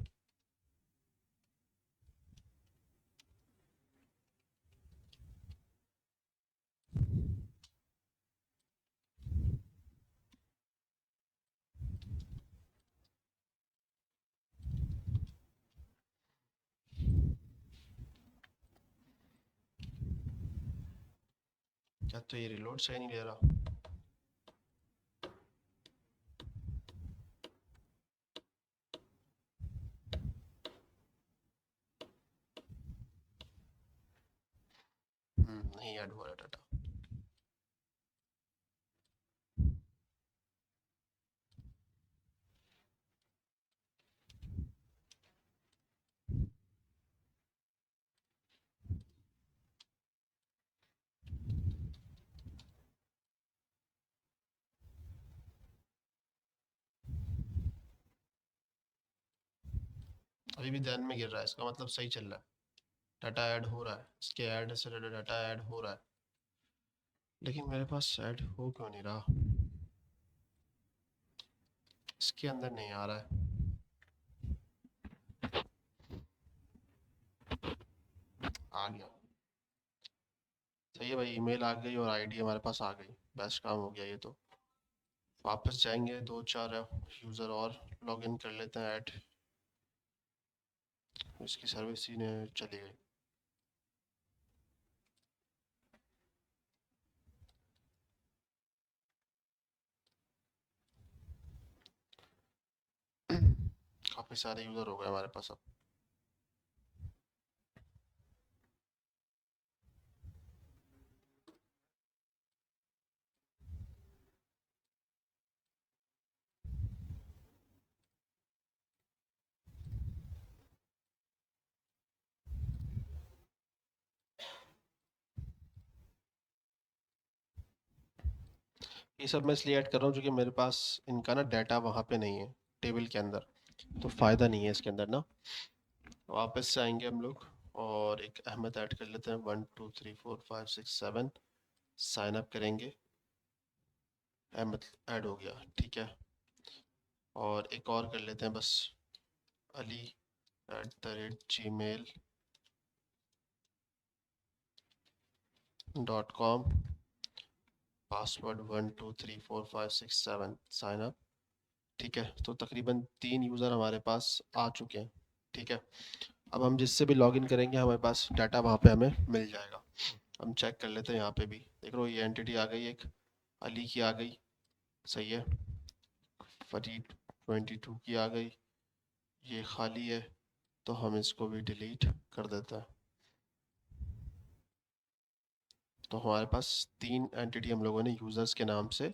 क्या तो ये रिलोड सही नहीं ले रहा? नहीं ऐड हो रहा डाटा। अभी भी ध्यान में गिर रहा है, इसका मतलब सही चल रहा है, डाटा ऐड हो रहा है, इसके ऐड से डाटा ऐड हो रहा है, लेकिन मेरे पास ऐड हो क्यों नहीं रहा? इसके अंदर नहीं आ रहा है। आ गया, सही है भाई, ईमेल आ गई और आईडी हमारे पास आ गई, बेस्ट काम हो गया ये तो। वापस जाएंगे, 2 4 यूज़र और लॉगिन कर लेते हैं ऐड। इसकी सर्विस ही ने चली गई। काफ़ी सारे यूज़र हो गए हमारे पास अब। ये सब मैं इसलिए ऐड कर रहा हूँ क्योंकि मेरे पास इनका ना डाटा वहाँ पे नहीं है टेबल के अंदर, तो फ़ायदा नहीं है इसके अंदर ना। वापस से आएंगे हम लोग और एक अहमद ऐड कर लेते हैं, 1 2 3 4 5 6 7 साइन अप करेंगे, अहमद ऐड हो गया, ठीक है। और एक और कर लेते हैं बस, ali@gmail.com, पासवर्ड 1 2 3 4 5 6 7 साइन अप, ठीक है। तो तकरीबन 3 यूज़र हमारे पास आ चुके हैं, ठीक है। अब हम जिससे भी लॉगिन करेंगे हमारे पास डाटा वहाँ पे हमें मिल जाएगा। हम चेक कर लेते हैं, यहाँ पे भी देख लो, ये एंटिटी आ गई, एक अली की आ गई, सही है। फरीद 22 की आ गई, ये खाली है, तो हम इसको भी डिलीट कर देते हैं। तो हमारे पास 3 एंटिटी हम लोगों ने यूज़र्स के नाम से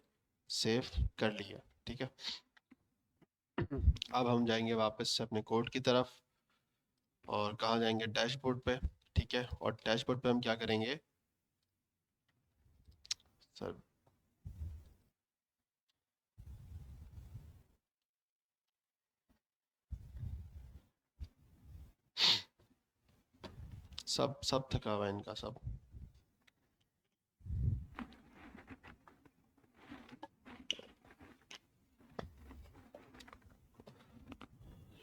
सेव कर लिया। ठीक है। अब हम जाएंगे वापस से अपने कोड की तरफ और कहाँ जाएंगे, डैशबोर्ड पे। ठीक है, और डैशबोर्ड पे हम क्या करेंगे सर, सब सब थका हुआ है इनका सब।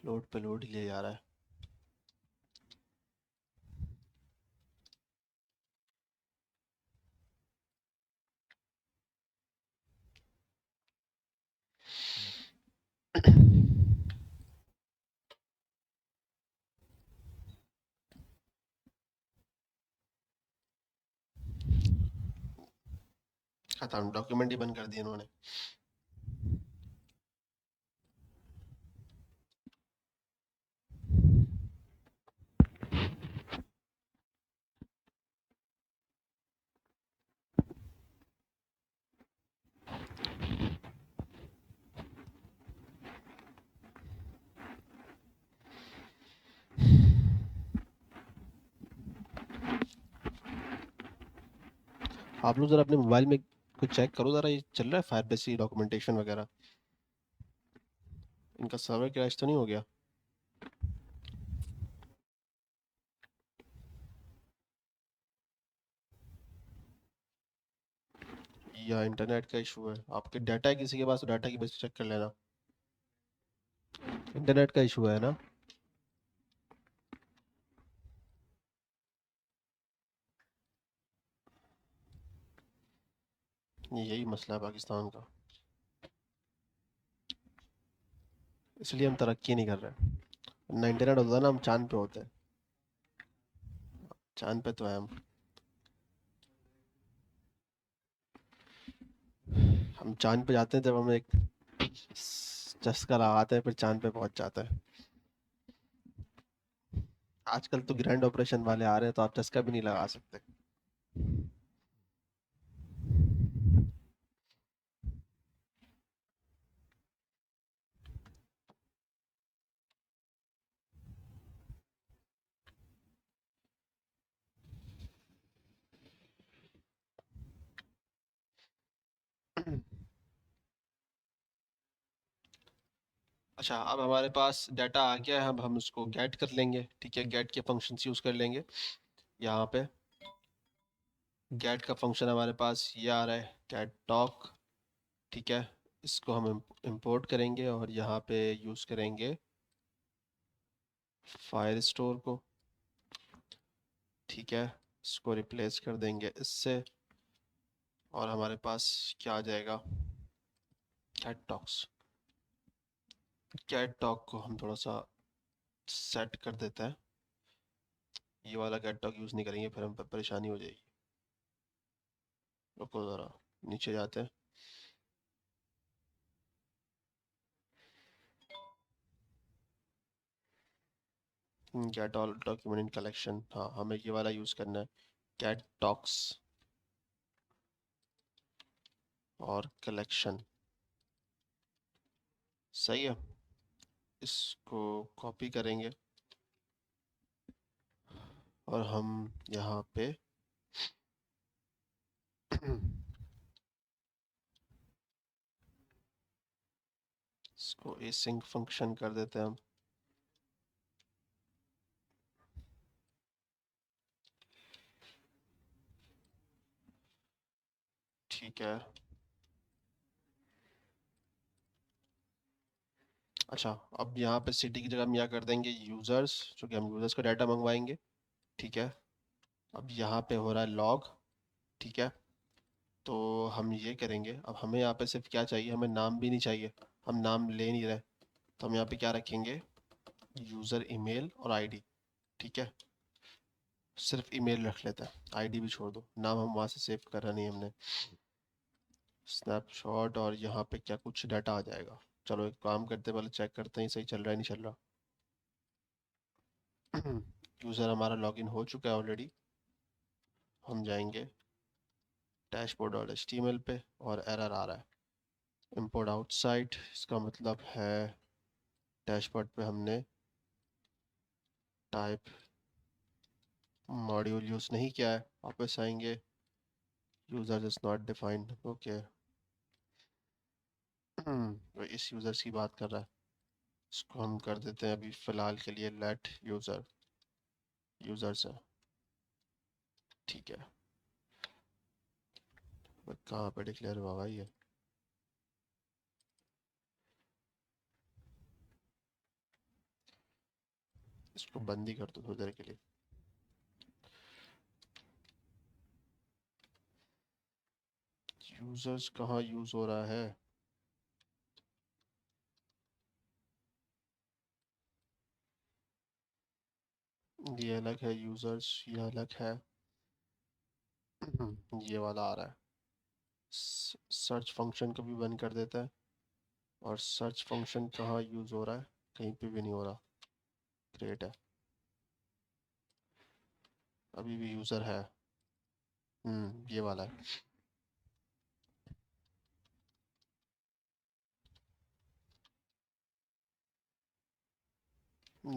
लोड पे लोड ही ले जा रहा है। खत्म, डॉक्यूमेंट ही बंद कर दिया इन्होंने। आप लोग जरा अपने मोबाइल में कुछ चेक करो जरा, ये चल रहा है फायरबेस डॉक्यूमेंटेशन वगैरह, इनका सर्वर क्रैश तो नहीं हो गया? या इंटरनेट का इशू है? आपके डाटा है किसी के पास, तो डाटा की वजह से चेक कर लेना। इंटरनेट का इशू है ना? यही मसला है पाकिस्तान का, इसलिए हम तरक्की नहीं कर रहे। ना इंटरनेट होता ना हम चांद पे होते। चांद पे तो है हम चांद पे जाते हैं जब हम एक चस्का लगाते हैं, फिर चांद पे पहुंच जाता है। आजकल तो ग्रैंड ऑपरेशन वाले आ रहे हैं, तो आप चस्का भी नहीं लगा सकते। अच्छा, अब हमारे पास डाटा आ गया है, अब हम उसको गेट कर लेंगे। ठीक है, गेट के फंक्शंस यूज़ कर लेंगे। यहाँ पे गेट का फंक्शन हमारे पास ये आ रहा है, गेट टॉक। ठीक है, इसको हम इंपोर्ट करेंगे और यहाँ पे यूज़ करेंगे फायर स्टोर को। ठीक है, इसको रिप्लेस कर देंगे इससे, और हमारे पास क्या आ जाएगा, गेट टॉक्स। गेट टॉक को हम थोड़ा सा सेट कर देते हैं। ये वाला गेट टॉक यूज़ नहीं करेंगे, फिर हम पे परेशानी हो जाएगी। रुको ज़रा, नीचे जाते हैं। Get all document in collection, हाँ हमें ये वाला यूज़ करना है, गेट टॉक्स और कलेक्शन। सही है, इसको कॉपी करेंगे और हम यहाँ पे इसको एसिंक फंक्शन कर देते हैं हम। ठीक है। अच्छा, अब यहाँ पे सिटी की जगह हम यहाँ कर देंगे यूज़र्स, जो कि हम यूज़र्स का डाटा मंगवाएंगे। ठीक है, अब यहाँ पे हो रहा है लॉग। ठीक है, तो हम ये करेंगे, अब हमें यहाँ पे सिर्फ क्या चाहिए, हमें नाम भी नहीं चाहिए, हम नाम ले नहीं रहे। तो हम यहाँ पे क्या रखेंगे, यूज़र ईमेल और आईडी। ठीक है, सिर्फ ईमेल रख लेते हैं, आईडी भी छोड़ दो, नाम हम वहाँ से सेव करा नहीं हमने। स्नैपशॉट, और यहाँ पे क्या कुछ डाटा आ जाएगा। चलो एक काम करते हैं, पहले चेक करते हैं सही चल रहा है नहीं चल रहा। यूज़र हमारा लॉगिन हो चुका है ऑलरेडी। हम जाएंगे dashboard.html पे और एरर आ रहा है import outside, इसका मतलब है डैशबोर्ड पे हमने टाइप मॉड्यूल यूज़ नहीं किया है। वापस आएंगे, user is not defined, okay. तो इस यूज़र्स की बात कर रहा है, इसको हम कर देते हैं अभी फ़िलहाल के लिए लेट यूज़र, यूज़र्स है, ठीक है। कहाँ पे डिक्लेयर हुआ भाई ये? इसको बंद ही कर दो थोड़ी देर के लिए। यूज़र्स कहाँ यूज़ हो रहा है? ये अलग है यूज़र्स, ये अलग है। ये वाला आ रहा है। सर्च फंक्शन को भी बंद कर देता है। और सर्च फंक्शन कहाँ यूज़ हो रहा है? कहीं पे भी नहीं हो रहा। ग्रेट है, अभी भी यूज़र है। ये वाला है।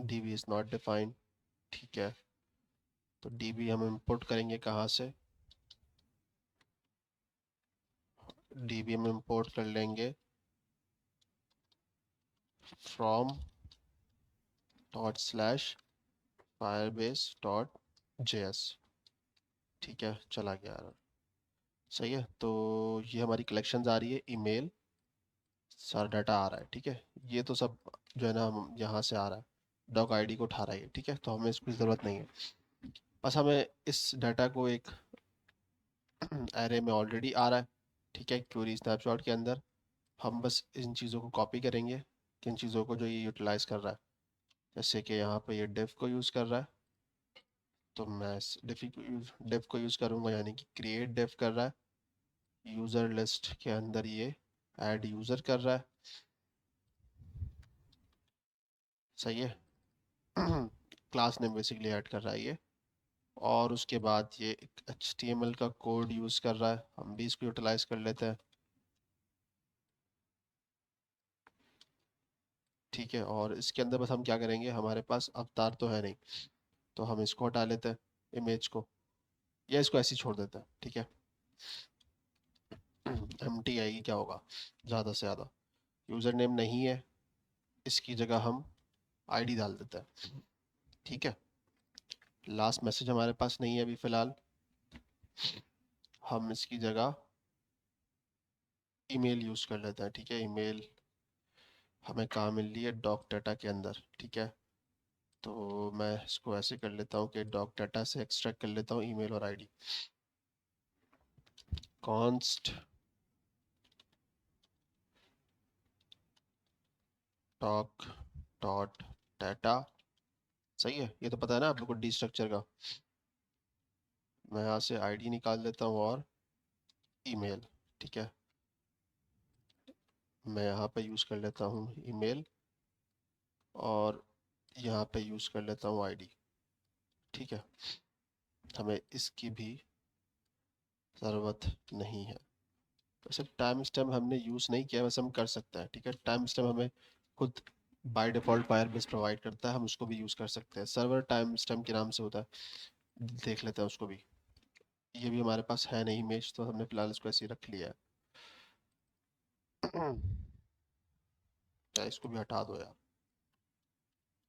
db इज़ नॉट डिफाइंड, ठीक है। तो db हम इंपोर्ट करेंगे कहाँ से? db हम इंपोर्ट कर लेंगे फ्रॉम ./firebase.js, ठीक है। चला गया यार, सही है। तो ये हमारी कलेक्शंस आ रही है, ईमेल, सारा डाटा आ रहा है, ठीक है। ये तो सब जो है ना हम यहाँ से आ रहा है, डॉक आईडी को उठा रहा है, ठीक है। तो हमें इसकी ज़रूरत नहीं है, बस हमें इस डाटा को एक एरे में ऑलरेडी आ रहा है, ठीक है, क्वेरी स्नैपशॉट के अंदर। हम बस इन चीज़ों को कॉपी करेंगे, किन चीज़ों को जो ये यूटिलाइज़ कर रहा है। जैसे कि यहाँ पे ये डिफ को यूज़ कर रहा है, तो मैं इस डिफ को यूज़ करूँगा, यानी कि क्रिएट डिफ कर रहा है। यूज़र लिस्ट के अंदर ये ऐड यूज़र कर रहा है, सही है। क्लास नेम बेसिकली ऐड कर रहा है ये। और उसके बाद ये HTML का कोड यूज़ कर रहा है, हम भी इसको यूटिलाइज़ कर लेते हैं, ठीक है। और इसके अंदर बस हम क्या करेंगे, हमारे पास अवतार तो है नहीं, तो हम इसको हटा लेते हैं, इमेज को, या इसको ऐसे ही छोड़ देते हैं, ठीक है। एम्प्टी आएगी, क्या होगा ज़्यादा से ज़्यादा, यूज़र नेम नहीं है, इसकी जगह हम आईडी डाल देते हैं, ठीक है। लास्ट मैसेज हमारे पास नहीं है अभी फ़िलहाल, हम इसकी जगह ईमेल यूज़ कर लेते हैं, ठीक है। ईमेल हमें कहाँ मिल रही है? डॉक डाटा के अंदर, ठीक है। तो मैं इसको ऐसे कर लेता हूँ कि डॉक डाटा से एक्सट्रैक्ट कर लेता हूँ ईमेल और ID. Const doc dot data, सही है। ये तो पता है ना आप लोग को डी स्ट्रक्चर का। मैं यहाँ से आईडी निकाल लेता हूँ और ईमेल, ठीक है। मैं यहाँ पे यूज़ कर लेता हूँ ईमेल और यहाँ पे यूज़ कर लेता हूँ आईडी, ठीक है। हमें इसकी भी ज़रूरत नहीं है। वैसे टाइम स्टैम्प हमने यूज़ नहीं किया, वैसे हम कर सकते हैं, ठीक है। टाइम स्टैम्प हमें खुद बाय डिफ़ॉल्ट फायरबेस प्रोवाइड करता है, हम उसको भी यूज़ कर सकते हैं। सर्वर टाइम स्टैम्प के नाम से होता है, देख लेते हैं उसको भी। ये भी हमारे पास है नहीं इमेज, तो हमने फ़िलहाल इसको ऐसे ही रख लिया है। क्या इसको भी हटा दो यार,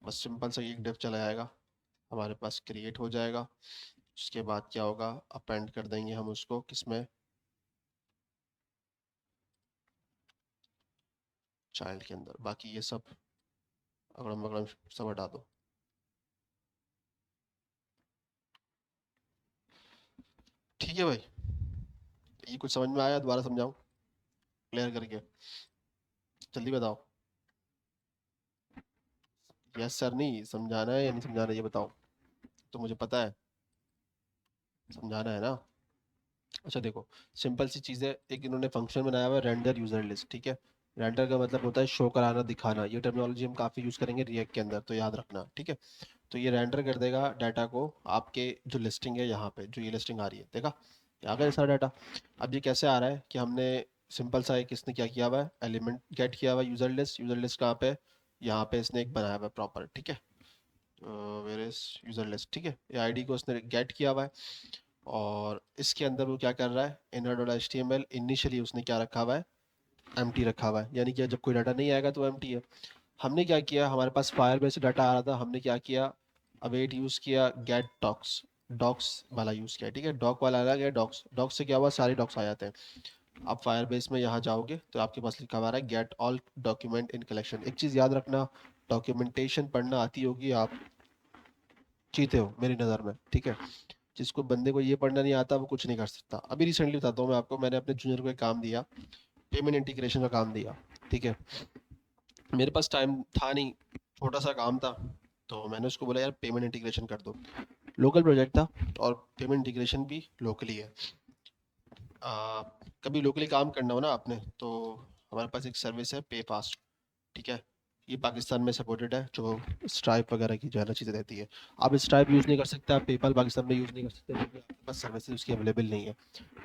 बस सिंपल सा एक डिव चला जाएगा, हमारे पास क्रिएट हो जाएगा। उसके बाद क्या होगा, अपेंड कर देंगे हम उसको किसमें, चाइल्ड के अंदर। बाकी ये सब अगड़म बगड़म सब हटा दो, ठीक है भाई। ये कुछ समझ में आया? दोबारा समझाऊं क्लियर करके? जल्दी बताओ। यस सर, नहीं समझाना है या नहीं समझाना है ये बताओ, तो मुझे पता है समझाना है ना। अच्छा देखो, सिंपल सी चीज़ है, एक इन्होंने फंक्शन बनाया हुआ है रेंडर यूजर लिस्ट, ठीक है। रेंडर का मतलब होता है शो कराना, दिखाना। ये टर्मिनोलॉजी हम काफ़ी यूज़ करेंगे रिएक्ट के अंदर, तो याद रखना, ठीक है। तो ये रेंडर कर देगा डाटा को, आपके जो लिस्टिंग है यहाँ पे, जो ये लिस्टिंग आ रही है, देखा, आ गया सारा डाटा। अब ये कैसे आ रहा है कि हमने सिंपल सा एक इसने क्या किया हुआ है, एलिमेंट गेट किया हुआ है, यूजर लिस्ट कहाँ पे, यहाँ पे इसने एक बनाया हुआ है प्रॉपर, ठीक है, वेयर इज यूजर लिस्ट, ठीक है, ये आईडी को उसने गेट किया हुआ है। और इसके अंदर वो क्या कर रहा है, inner.html इनिशियली उसने क्या रखा हुआ है, एम्प्टी रखा हुआ है, यानी कि जब कोई डाटा नहीं आएगा तो एम्प्टी है। हमने क्या किया, हमारे पास फायरबेस से डाटा आ रहा था, हमने क्या किया, अवेट यूज़ किया, गेट डॉक्स, डॉक्स वाला यूज़ किया, ठीक है, डॉक वाला अलग है, डॉक्स, डॉक्स से क्या हुआ, सारे डॉक्स आ जाते हैं। आप फायरबेस में यहाँ जाओगे तो आपके पास लिखा हुआ है get all document in collection. एक चीज़ याद रखना, डॉक्यूमेंटेशन पढ़ना आती होगी, आप चीते हो मेरी नज़र में, ठीक है। जिसको बंदे को ये पढ़ना नहीं आता वो कुछ नहीं कर सकता। अभी रिसेंटली बताता हूँ मैं आपको, मैंने अपने जूनियर को एक काम दिया, पेमेंट इंटीग्रेशन का काम दिया, ठीक है। मेरे पास टाइम था नहीं, छोटा सा काम था, तो मैंने उसको बोला यार पेमेंट इंटीग्रेशन कर दो। लोकल प्रोजेक्ट था और पेमेंट इंटीग्रेशन भी लोकली है। कभी लोकली काम करना हो ना आपने, तो हमारे पास एक सर्विस है पे फास्ट, ठीक है, ये पाकिस्तान में सपोर्टेड है, जो स्ट्राइप वगैरह की जो है ना चीज़ें रहती है। आप स्ट्राइप यूज़ नहीं कर सकते, आप पेपाल पाकिस्तान में यूज़ नहीं कर सकते क्योंकि आपके पास सर्विसेज उसकी अवेलेबल नहीं है।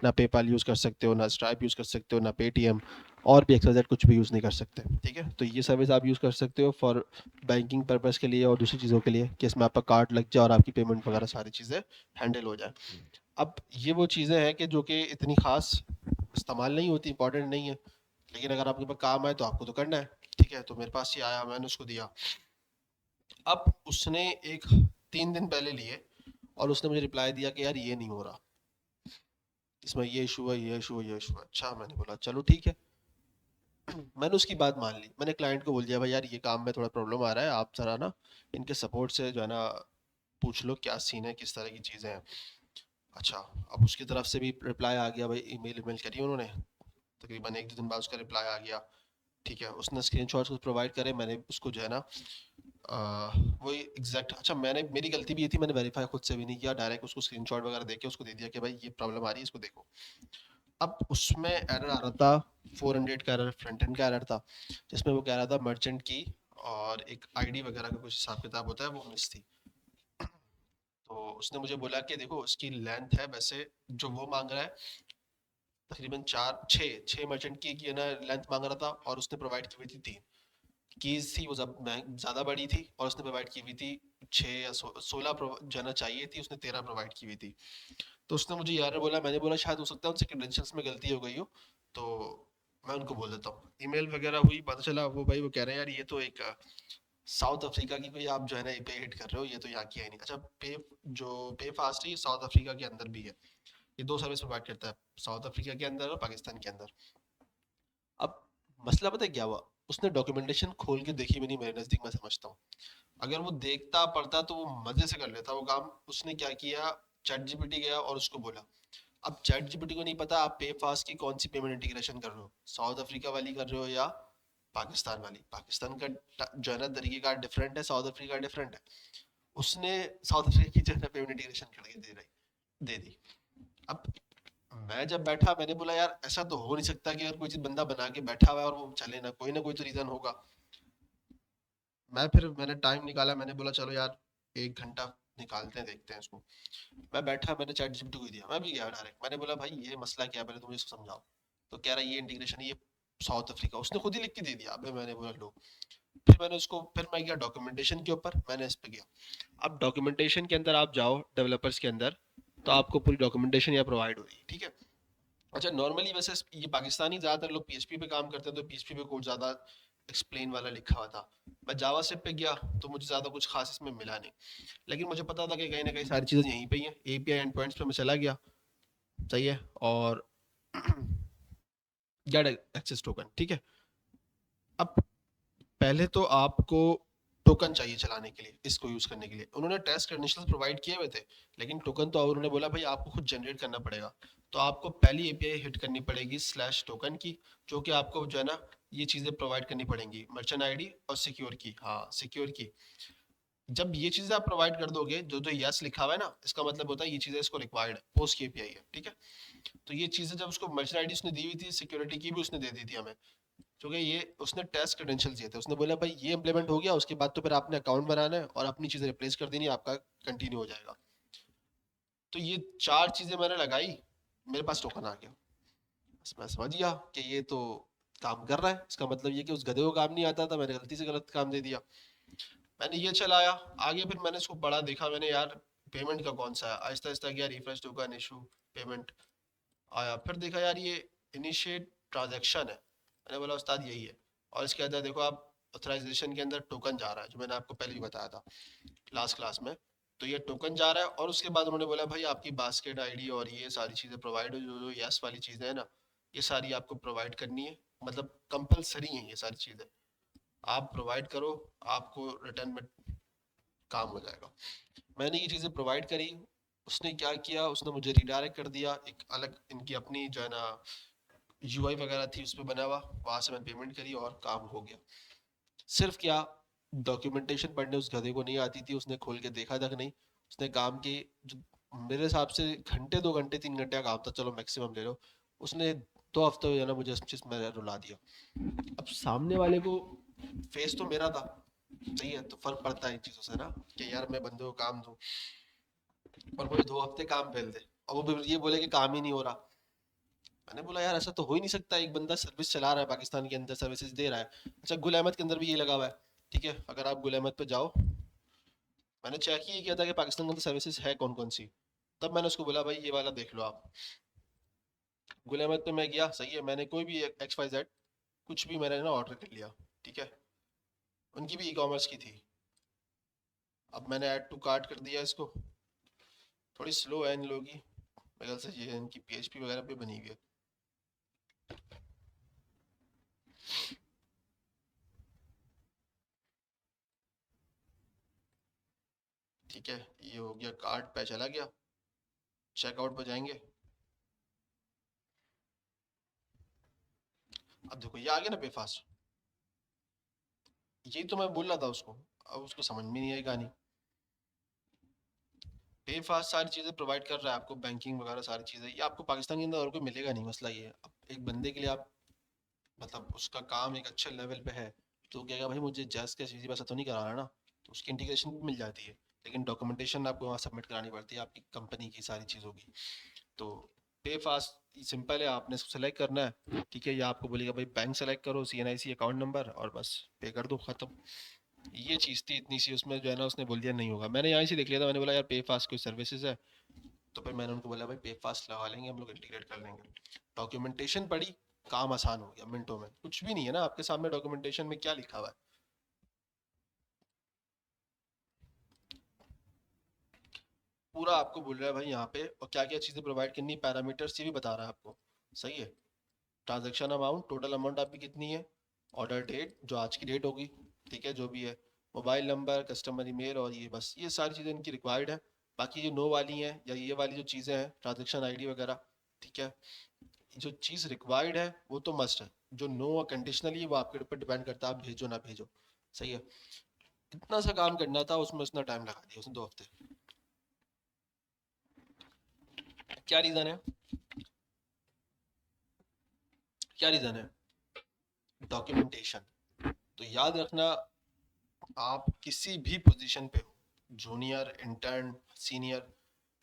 ना पेपाल यूज़ कर सकते हो, ना स्ट्राइप यूज़ कर सकते हो, ना पेटीएम, और भी एक्सवाइजेड कुछ भी यूज़ नहीं कर सकते, ठीक है। तो ये सर्विस आप यूज़ कर सकते हो फॉर बैंकिंग पर्पज़ के लिए और दूसरी चीज़ों के लिए, कि इसमें आपका कार्ड लग जाए और आपकी पेमेंट वगैरह सारी चीज़ें हैंडल हो जाए। अब ये वो चीज़ें हैं कि जो कि इतनी ख़ास इस्तेमाल नहीं होती, इंपॉर्टेंट नहीं है, लेकिन अगर आपके पास काम आए तो आपको तो करना है, ठीक है। तो मेरे पास ये आया, मैंने उसको दिया। अब उसने एक 3 दिन पहले लिए और उसने मुझे रिप्लाई दिया कि यार ये नहीं हो रहा, इसमें ये इशू है, ये इशू है, ये इशू है। अच्छा, मैंने बोला चलो ठीक है। मैंने उसकी बात मान ली, मैंने क्लाइंट को बोल दिया भाई यार ये काम में थोड़ा प्रॉब्लम आ रहा है, आप ज़रा ना इनके सपोर्ट से जो है ना पूछ लो क्या सीन है, किस तरह की चीज़ें हैं। अच्छा, अब उसकी तरफ से भी रिप्लाई आ गया, भाई ईमेल ईमेल करी उन्होंने, तकरीबन 1-2 दिन बाद उसका रिप्लाई आ गया, ठीक है। उसने स्क्रीनशॉट्स कुछ प्रोवाइड करे, मैंने उसको जो है ना वही एग्जैक्ट, अच्छा मैंने, मेरी गलती भी ये थी, मैंने वेरीफाई खुद से भी नहीं किया, डायरेक्ट उसको स्क्रीनशॉट वगैरह देके उसको दे दिया कि भाई ये प्रॉब्लम आ रही है, इसको देखो। अब उसमें एरर आ रहा था, 400 का एरर, फ्रंट एंड का एरर था, जिसमें वो कह रहा था मर्चेंट की और एक आईडी वगैरह का कुछ हिसाब किताब होता है, वो मिस थी। तो उसने मुझे बोला कि देखो इसकी लेंथ है वैसे जो वो मांग रहा है, तकरीबन 4 6 6 मर्चेंट की है ना लेंथ मांग रहा था, और उसने प्रोवाइड की हुई थी 3 कीज थी, वो ज़्यादा बड़ी थी, और उसने प्रोवाइड की हुई थी 6 या 16 जो है ना चाहिए थी, उसने 13 प्रोवाइड की हुई थी। तो उसने मुझे यार बोला, मैंने बोला शायद हो सकता है उनसे क्रेडेंशियल्स में गलती हो गई हो, तो मैं उनको बोल देता हूँ। ईमेल वगैरह हुई, पता चला वो भाई वो कह रहे हैं यार ये तो एक साउथ अफ्रीका की कोई आप जो है ना पे हिट कर रहे हो, ये तो यहाँ की है नहीं। अच्छा, पे जो पे फास्ट है ये साउथ अफ्रीका के अंदर भी है, ये 2 सर्विस प्रोवाइड करता है, साउथ अफ्रीका के अंदर और पाकिस्तान के अंदर। अब मसला पता है क्या हुआ, उसने डॉक्यूमेंटेशन खोल के देखी भी नहीं मेरे नज़दीक, मैं समझता हूँ। अगर वो देखता पढ़ता तो वो मजे से कर लेता वो काम। उसने क्या किया, चैट जीपीटी गया और उसको बोला। अब चैट जीपीटी को नहीं पता आप पे फास्ट की कौन सी पेमेंट इंटीग्रेशन कर रहे हो, साउथ अफ्रीका वाली कर रहे हो या पाकिस्तान वाली। पाकिस्तान का जो है ना तरीकेकार डिफरेंट है, साउथ अफ्रीका डिफरेंट है। उसने साउथ अफ्रीका की जो है ना पेमेंट इंटीग्रेशन करके दे दी। अब मैं जब बैठा, मैंने बोला यार ऐसा तो हो नहीं सकता कि अगर कोई चीज बंदा बना के बैठा हुआ है और वो चले ना कोई तो रीजन होगा। मैंने टाइम निकाला, मैंने बोला चलो यार 1 घंटा निकालते हैं, देखते हैं इसको। मैं बैठा, मैंने चैट जीपीटी को ही दिया, मैं भी गया डायरेक्ट, मैंने बोला भाई ये मसला क्या है, पहले तुम मुझे इसको समझाओ। तो कह रहा है ये इंटीग्रेशन, ये साउथ अफ्रीका, उसने खुद ही लिख के दे दिया। अबे मैंने बोला लो। फिर मैं गया डॉक्यूमेंटेशन के ऊपर, मैंने इस पे गया। अब डॉक्यूमेंटेशन के अंदर आप जाओ डेवलपर्स के अंदर, तो आपको पूरी डॉक्यूमेंटेशन यहाँ प्रोवाइड हो रही है, ठीक है। अच्छा, नॉर्मली वैसे ये पाकिस्तानी ज़्यादातर लोग पीएचपी पे काम करते हैं, तो पीएचपी पे कोड ज़्यादा एक्सप्लेन वाला लिखा हुआ था। मैं जावा स्क्रिप्ट पे गया तो मुझे ज़्यादा कुछ खास इसमें मिला नहीं, लेकिन मुझे पता था कि कहीं ना कहीं सारी चीज़ें यहीं पे ही हैं। एपीआई एंड पॉइंट्स पे मैं चला गया, सही है, और गेट एक्सेस टोकन, ठीक है। अब पहले तो आपको टोकन चाहिए चलाने के लिए, इसको यूज़ करने के लिए उन्होंने टेस्ट क्रेडेंशियल्स प्रोवाइड किए हुए थे, लेकिन टोकन तो उन्होंने बोला भाई आपको खुद जनरेट करना पड़ेगा। तो आपको पहली एपीआई हिट करनी पड़ेगी स्लैश टोकन की, जो कि आपको जो है ना ये चीज़ें प्रोवाइड करनी पड़ेंगी, मर्चेंट आईडी और सिक्योर की, हाँ सिक्योर की। जब ये चीज़ें आप प्रोवाइड कर दोगे, जो जो यस लिखा हुआ है ना, इसका मतलब होता है ये चीज़ें इसको रिक्वायर्ड है, पोस्ट की एपीआई है, ठीक है। तो ये चीज़ें जब उसको मर्चेंट आईडी उसने दी हुई थी, सिक्योरिटी की भी उसने दे दी थी हमें, क्योंकि ये उसने टेस्ट क्रेडेंशियल दिए थे। उसने बोला भाई ये इंप्लीमेंट हो गया, उसके बाद तो फिर आपने अकाउंट बनाना है और अपनी चीज़ें रिप्लेस कर देनी है, आपका कंटिन्यू हो जाएगा। तो ये 4 चीज़ें मैंने लगाई, मेरे पास टोकन आ गया। बस मैं समझ गया कि ये तो काम कर रहा है, इसका मतलब ये कि उस गधे को काम नहीं आता था, मैंने गलती से गलत काम दे दिया। मैंने ये चलाया आगे, फिर मैंने इसको पढ़ा, देखा मैंने यार पेमेंट का कौन सा है, आहिस्ता आहिस्ता गया, रिफ्रेश टोकन इशू पेमेंट आया, फिर देखा यार ये इनिशिएट ट्रांजैक्शन है। मैंने बोला उस्ताद यही है, और इसके अंदर देखो आप ऑथराइजेशन के अंदर टोकन जा रहा है, जो मैंने आपको पहले भी बताया था लास्ट क्लास में। तो ये टोकन जा रहा है, और उसके बाद उन्होंने बोला भाई आपकी बास्केट आईडी और ये सारी चीज़ें प्रोवाइड हो, जो जो यस वाली चीज़ें हैं ना, ये सारी आपको प्रोवाइड करनी है, मतलब कंपलसरी है ये सारी चीज़ें, आप प्रोवाइड करो, आपको रिटर्न में काम हो जाएगा। मैंने ये चीज़ें प्रोवाइड करी, उसने क्या किया, उसने मुझे रिडायरेक्ट कर दिया एक अलग इनकी अपनी जो है ना यूआई वगैरह थी उस पर बना हुआ, वहां से मैंने पेमेंट करी और काम हो गया। सिर्फ क्या, डॉक्यूमेंटेशन पढ़ने उस गधे को नहीं आती थी, उसने खोल के देखा तक नहीं। उसने काम की जो मेरे हिसाब से घंटे 2 घंटे 3 घंटे का काम था, चलो मैक्सिमम ले लो, उसने 2 हफ्ते जो है ना मुझे इस चीज में रुला दिया। अब सामने वाले को फेस तो मेरा था, सही है, तो फर्क पड़ता है इन चीजों से ना, कि यार मैं बंदे को काम दूं और मुझे 2 हफ्ते काम फेल दे, और वो भी ये बोले कि काम ही नहीं हो रहा। मैंने बोला यार ऐसा तो हो ही नहीं सकता, एक बंदा सर्विस चला रहा है पाकिस्तान के अंदर, सर्विसेज दे रहा है। अच्छा गुल अहमद के अंदर भी ये लगा हुआ है, ठीक है, अगर आप गुल अहमद पे जाओ, मैंने चेक ही किया था कि पाकिस्तान के अंदर सर्विसेज है कौन कौन सी, तब मैंने उसको बोला भाई ये वाला देख लो आप। गुल अहमद पे मैं गया, सही है, मैंने कोई भी एक्स वाई जेड कुछ भी मैंने ना ऑर्डर कर लिया, ठीक है, उनकी भी ई कॉमर्स की थी। अब मैंने ऐड टू कार्ट कर दिया इसको, थोड़ी स्लो है इन लोगों की, मेरे ख्याल से ये इनकी पीएचपी वगैरह पे बनी हुई है। ठीक है, ये हो गया, कार्ट पे चला गया, चेकआउट पे जाएंगे। अब देखो ये आ गया ना पे फास्ट, यही तो मैं बोल रहा था उसको, अब उसको समझ में नहीं आई कहानी। पे फास्ट सारी चीज़ें प्रोवाइड कर रहा है आपको, बैंकिंग वगैरह सारी चीज़ें, ये आपको पाकिस्तान के अंदर और कोई मिलेगा नहीं, मसला ये है। अब एक बंदे के लिए आप, मतलब उसका काम एक अच्छे लेवल पे है, तो कहेगा भाई मुझे जैस के सीधी भाषा तो नहीं करा रहा ना, तो उसकी इंटीग्रेशन भी मिल जाती है, लेकिन डॉक्यूमेंटेशन आपको वहाँ सबमिट करानी पड़ती है आपकी कंपनी की सारी चीज़ों की। तो पे फास्ट सिंपल है, आपने इसको सेलेक्ट करना है, ठीक है, या आपको बोलेगा भाई बैंक सेलेक्ट करो, सीएनआईसी अकाउंट नंबर, और बस पे कर दो, खत्म। ये चीज़ थी इतनी सी उसमें, जो है ना उसने बोल दिया नहीं होगा, मैंने यहाँ से देख लिया था, मैंने बोला यार पे फास्ट कोई सर्विसेज है, तो फिर मैंने उनको बोला भाई पे फास्ट लगा लेंगे हम लोग, इंटीग्रेट कर लेंगे। डॉक्यूमेंटेशन पड़ी, काम आसान हो गया मिनटों में, कुछ भी नहीं है ना आपके सामने डॉक्यूमेंटेशन में क्या लिखा हुआ है, पूरा आपको बोल रहा है भाई यहाँ पे, और क्या क्या चीज़ें प्रोवाइड करनी, पैरामीटर्स ये भी बता रहा है आपको, सही है। ट्रांजैक्शन अमाउंट, टोटल अमाउंट आपकी कितनी है, ऑर्डर डेट जो आज की डेट होगी, ठीक है, जो भी है, मोबाइल नंबर, कस्टमर ईमेल, और ये बस ये सारी चीज़ें इनकी रिक्वायर्ड है। बाकी ये नो वाली हैं या ये वाली जो चीज़ें हैं, ट्रांजैक्शन आईडी वगैरह, ठीक है, जो चीज़ रिक्वायर्ड है वो तो मस्ट है, जो नो कंडीशनली वो आपके ऊपर डिपेंड करता है, आप भेजो ना भेजो, सही है। इतना सा काम करना था, उसमें उसने टाइम लगा दिया, उसने 2 हफ्ते। क्या रीज़न है, क्या रीज़न है, डॉक्यूमेंटेशन। तो याद रखना, आप किसी भी पोजीशन पे हो, जूनियर, इंटर्न, सीनियर,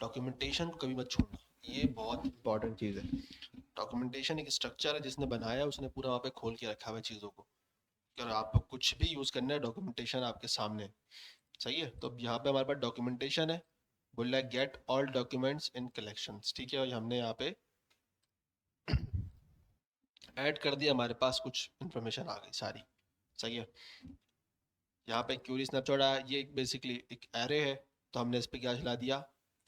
डॉक्यूमेंटेशन को कभी मत छोड़ना, ये बहुत इंपॉर्टेंट चीज़ है। डॉक्यूमेंटेशन एक स्ट्रक्चर है, जिसने बनाया उसने पूरा वहाँ पे खोल के रखा हुआ है चीज़ों को, अगर आपको कुछ भी यूज़ करना है, डॉक्यूमेंटेशन आपके सामने है, सही है। तो अब यहाँ पे हमारे पास डॉक्यूमेंटेशन है, बोल रहा है get all documents in collections, ठीक है, और हमने यहाँ पे ऐड कर दिया, हमारे पास कुछ इन्फॉर्मेशन आ गई सारी, सही है। यहाँ पे क्यूरी स्नैपशॉट आया, ये बेसिकली एक एरे है, तो हमने इस पे क्या चला दिया,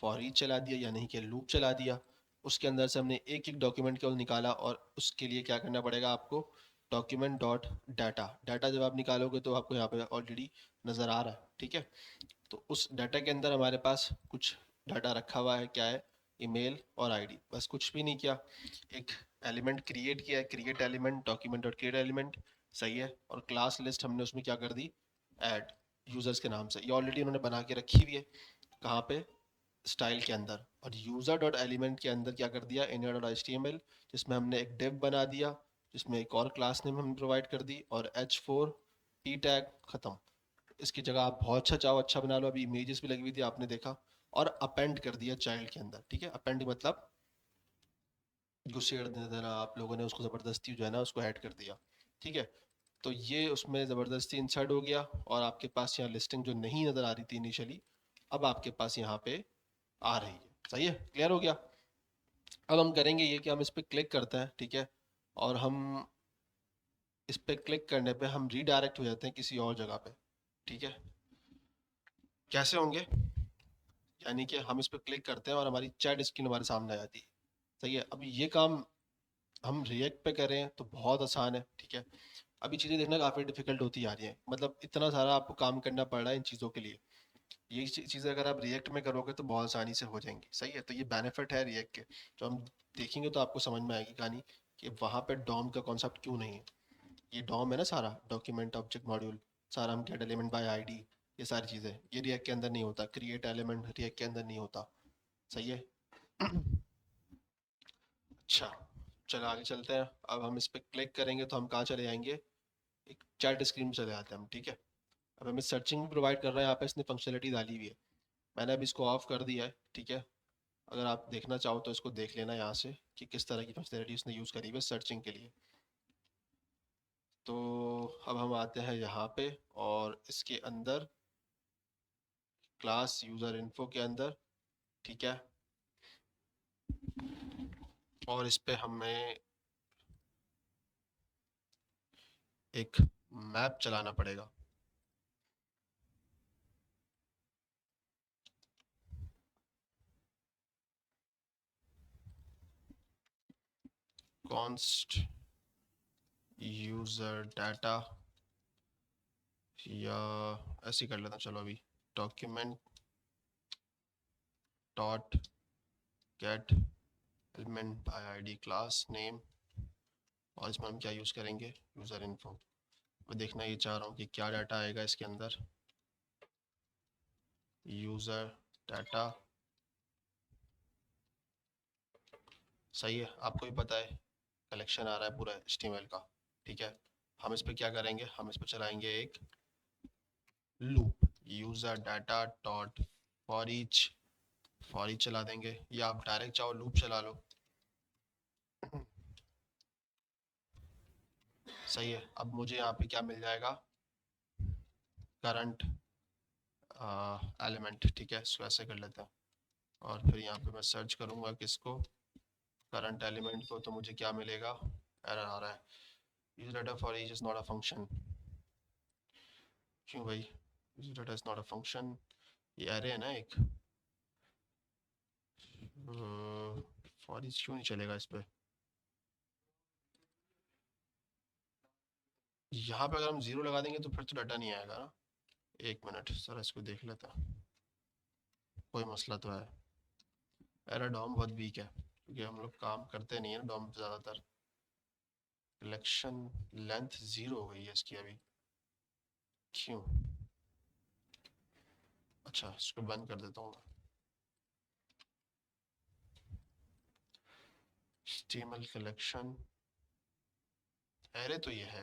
फॉर ईच चला दिया, यानी कि लूप चला दिया। उसके अंदर से हमने एक एक डॉक्यूमेंट को निकाला, और उसके लिए क्या करना पड़ेगा आपको, डॉक्यूमेंट डॉट डाटा, डाटा जब आप निकालोगे तो आपको यहाँ पे ऑलरेडी नज़र आ रहा है, ठीक है। तो उस डाटा के अंदर हमारे पास कुछ डाटा रखा हुआ है, क्या है, ईमेल और आईडी, बस कुछ भी नहीं किया। एक एलिमेंट क्रिएट किया है, create element, document dot create element, सही है, और क्लास लिस्ट हमने उसमें क्या कर दी, ऐड यूजर्स के नाम से, ये ऑलरेडी उन्होंने बना के रखी हुई है, कहाँ पे, स्टाइल के अंदर। और यूजर डॉट एलिमेंट के अंदर क्या कर दिया, inner डॉट HTML, जिसमें हमने एक डिव बना दिया, जिसमें एक और क्लास नेम हमने प्रोवाइड कर दी, और H4 p टैग, खत्म। इसकी जगह आप बहुत अच्छा चाहो अच्छा बना लो, अभी इमेजेस भी लगी हुई थी आपने देखा, और अपेंड कर दिया चाइल्ड के अंदर, ठीक है, अपेंड मतलब घुसेड़ देना, आप लोगों ने उसको ज़बरदस्ती जो है ना उसको ऐड कर दिया, ठीक है। तो ये उसमें ज़बरदस्ती इंसर्ट हो गया और आपके पास यहाँ लिस्टिंग जो नहीं नज़र आ रही थी इनिशियली, अब आपके पास यहाँ पे आ रही है। सही है, क्लियर हो गया। अब हम करेंगे ये कि हम इस पर क्लिक करते हैं, ठीक है, और हम इस पर क्लिक करने पे हम रीडायरेक्ट हो जाते हैं किसी और जगह पे, ठीक है। कैसे होंगे, यानी कि हम इस पर क्लिक करते हैं और हमारी चैट स्क्रीन हमारे सामने आ जाती है। सही है, अब ये काम हम रिएक्ट पे करें तो बहुत आसान है, ठीक है। अभी चीज़ें देखना काफ़ी डिफिकल्ट होती आ रही हैं, मतलब इतना सारा आपको काम करना पड़ रहा है इन चीज़ों के लिए। ये चीज़ें अगर आप रिएक्ट में करोगे तो बहुत आसानी से हो जाएंगी। सही है, तो ये बेनिफिट है रिएक्ट के, जो हम देखेंगे तो आपको समझ में आएगी कहानी कि वहाँ पे डॉम का कॉन्सेप्ट क्यों नहीं है। ये डॉम है ना सारा, डॉक्यूमेंट ऑब्जेक्ट मॉड्यूल, सारा हम गेट एलिमेंट बाय आईडी, ये सारी चीज़ें ये रिएक्ट के अंदर नहीं होता। क्रिएट एलिमेंट रिएक्ट के अंदर नहीं होता। सही है। अच्छा, चलो आगे चलते हैं। अब हम इस पर क्लिक करेंगे तो हम कहाँ चले जाएंगे, एक चैट स्क्रीन में चले जाते हैं हम, ठीक है। अब हमें सर्चिंग भी प्रोवाइड कर रहा है, यहाँ पे इसने फंक्शनलिटी डाली हुई है। मैंने अब इसको ऑफ कर दिया है, ठीक है। अगर आप देखना चाहो तो इसको देख लेना यहाँ से कि किस तरह की फंक्शनलिटी उसने यूज़ करी हुई है सर्चिंग के लिए। तो अब हम आते हैं यहाँ पे और इसके अंदर क्लास यूज़र इन्फो के अंदर, ठीक है, और इस पे हमें एक मैप चलाना पड़ेगा। कॉन्स्ट यूज़र डाटा, या ऐसे ही कर लेता हूँ, चलो अभी document dot gate element by ID class name, और इसमें हम क्या यूज़ करेंगे, यूज़र इन्फो। मैं देखना ये चाह रहा हूँ कि क्या डाटा आएगा इसके अंदर। यूज़र डाटा, सही है, आपको भी पता है कलेक्शन आ रहा है पूरा HTML का, ठीक है। हम इस पर क्या करेंगे, हम इस पर चलाएंगे एक loop, user data dot for each चला देंगे, या आप डायरेक्ट चाहो लूप चला लो। सही है, अब मुझे यहाँ पे क्या मिल जाएगा, करंट एलिमेंट, ठीक है, इसको ऐसे कर लेते हैं। और फिर यहाँ पे मैं सर्च करूँगा किसको, करंट एलिमेंट को, तो मुझे क्या मिलेगा, एरर आ रहा है, user data for each is not a function. क्यों भाई, user data is not a function, ये एरे है ना एक, फॉर ईच क्यों नहीं चलेगा इस पे। यहाँ पे अगर हम जीरो लगा देंगे तो फिर तो डाटा नहीं आएगा ना। एक मिनट सर, इसको देख लेता, कोई मसला तो है। एरर डॉम बहुत वीक है क्योंकि हम लोग काम करते नहीं है डॉम पे ज़्यादातर। कलेक्शन लेंथ ज़ीरो हो गई है इसकी अभी, क्यों। अच्छा, इसको बंद कर देता हूँ मैं। HTML कलेक्शन एरे तो ये है,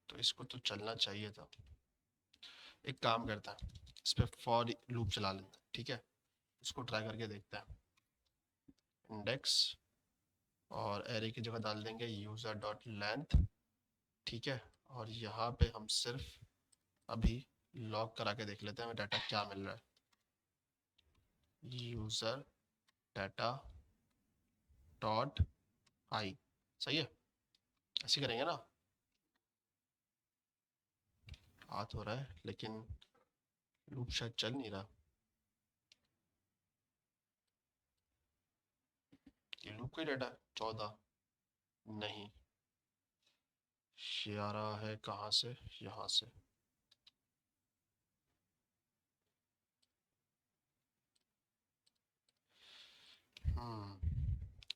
तो इसको तो चलना चाहिए था। एक काम करता है, इस पर फॉर लूप चला लेते हैं, ठीक है। इसको ट्राई करके देखते हैं। इंडेक्स, और एरे की जगह डाल देंगे यूज़र डॉट लेंथ, ठीक है। और यहाँ पे हम सिर्फ अभी लॉग करा के देख लेते हैं हमें डाटा क्या मिल रहा है। यूज़र डाटा डॉट आई, सही है, ऐसे करेंगे ना। आ तो रहा है लेकिन लूप शायद चल नहीं रहा। ये लूप का डाटा 14, नहीं, ये आ रहा है कहाँ से, यहाँ से।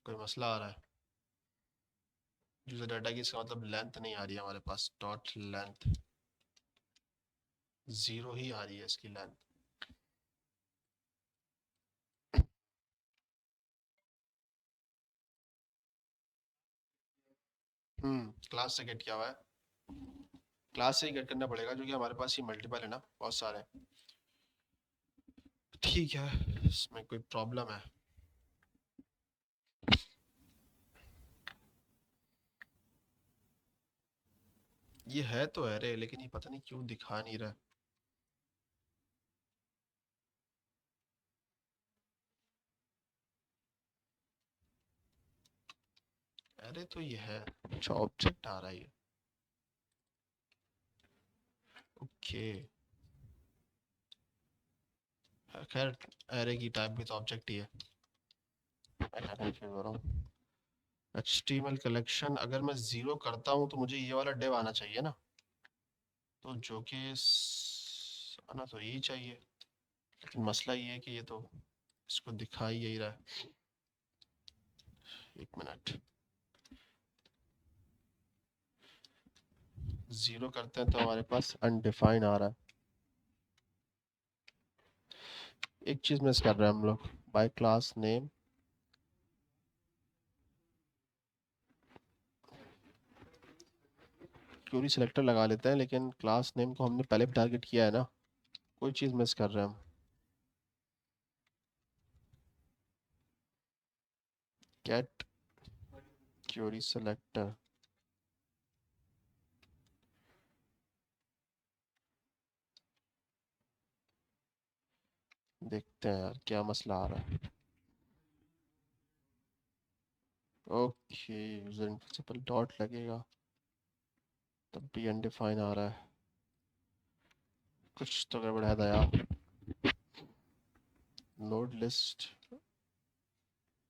कोई मसला आ रहा है यूजर डाटा की, इसका मतलब लेंथ नहीं आ रही है हमारे पास, डॉट लेंथ जीरो ही आ रही है इसकी लेंथ। क्लास से गेट किया हुआ है, क्लास से ही गेट करना पड़ेगा क्योंकि हमारे पास ये मल्टीपल है ना, बहुत सारे। ठीक है, इसमें कोई प्रॉब्लम है। ये है तो एरे, लेकिन ये पता नहीं क्यों दिखा नहीं रहा। एरे तो ये है, अच्छा ऑब्जेक्ट आ रहा है ये। ओके, खैर एरे की टाइप भी तो ऑब्जेक्ट ही है। मैं क्या कंफ्यूज हो रहा हूँ। HTML कलेक्शन अगर मैं जीरो करता हूँ तो मुझे ये वाला डिव आना चाहिए ना, तो जो कि आना तो यही चाहिए, लेकिन मसला ये है कि ये तो इसको दिखा ही यही रहा है। एक मिनट, जीरो करते हैं तो हमारे पास अनडिफाइन आ रहा है। एक चीज मिस कर रहे हैं हम लोग, by class name. Query selector लगा लेते हैं, लेकिन क्लास नेम को हमने पहले भी टारगेट किया है ना, कोई चीज मिस कर रहे हैं हम। गेट क्यूरी सिलेक्टर, देखते हैं यार क्या मसला आ रहा है। ओके, यूजर प्रिंसिपल डॉट लगेगा, तब भी अनडिफाइन आ रहा है। कुछ तो गड़बड़ है दया। नोड लिस्ट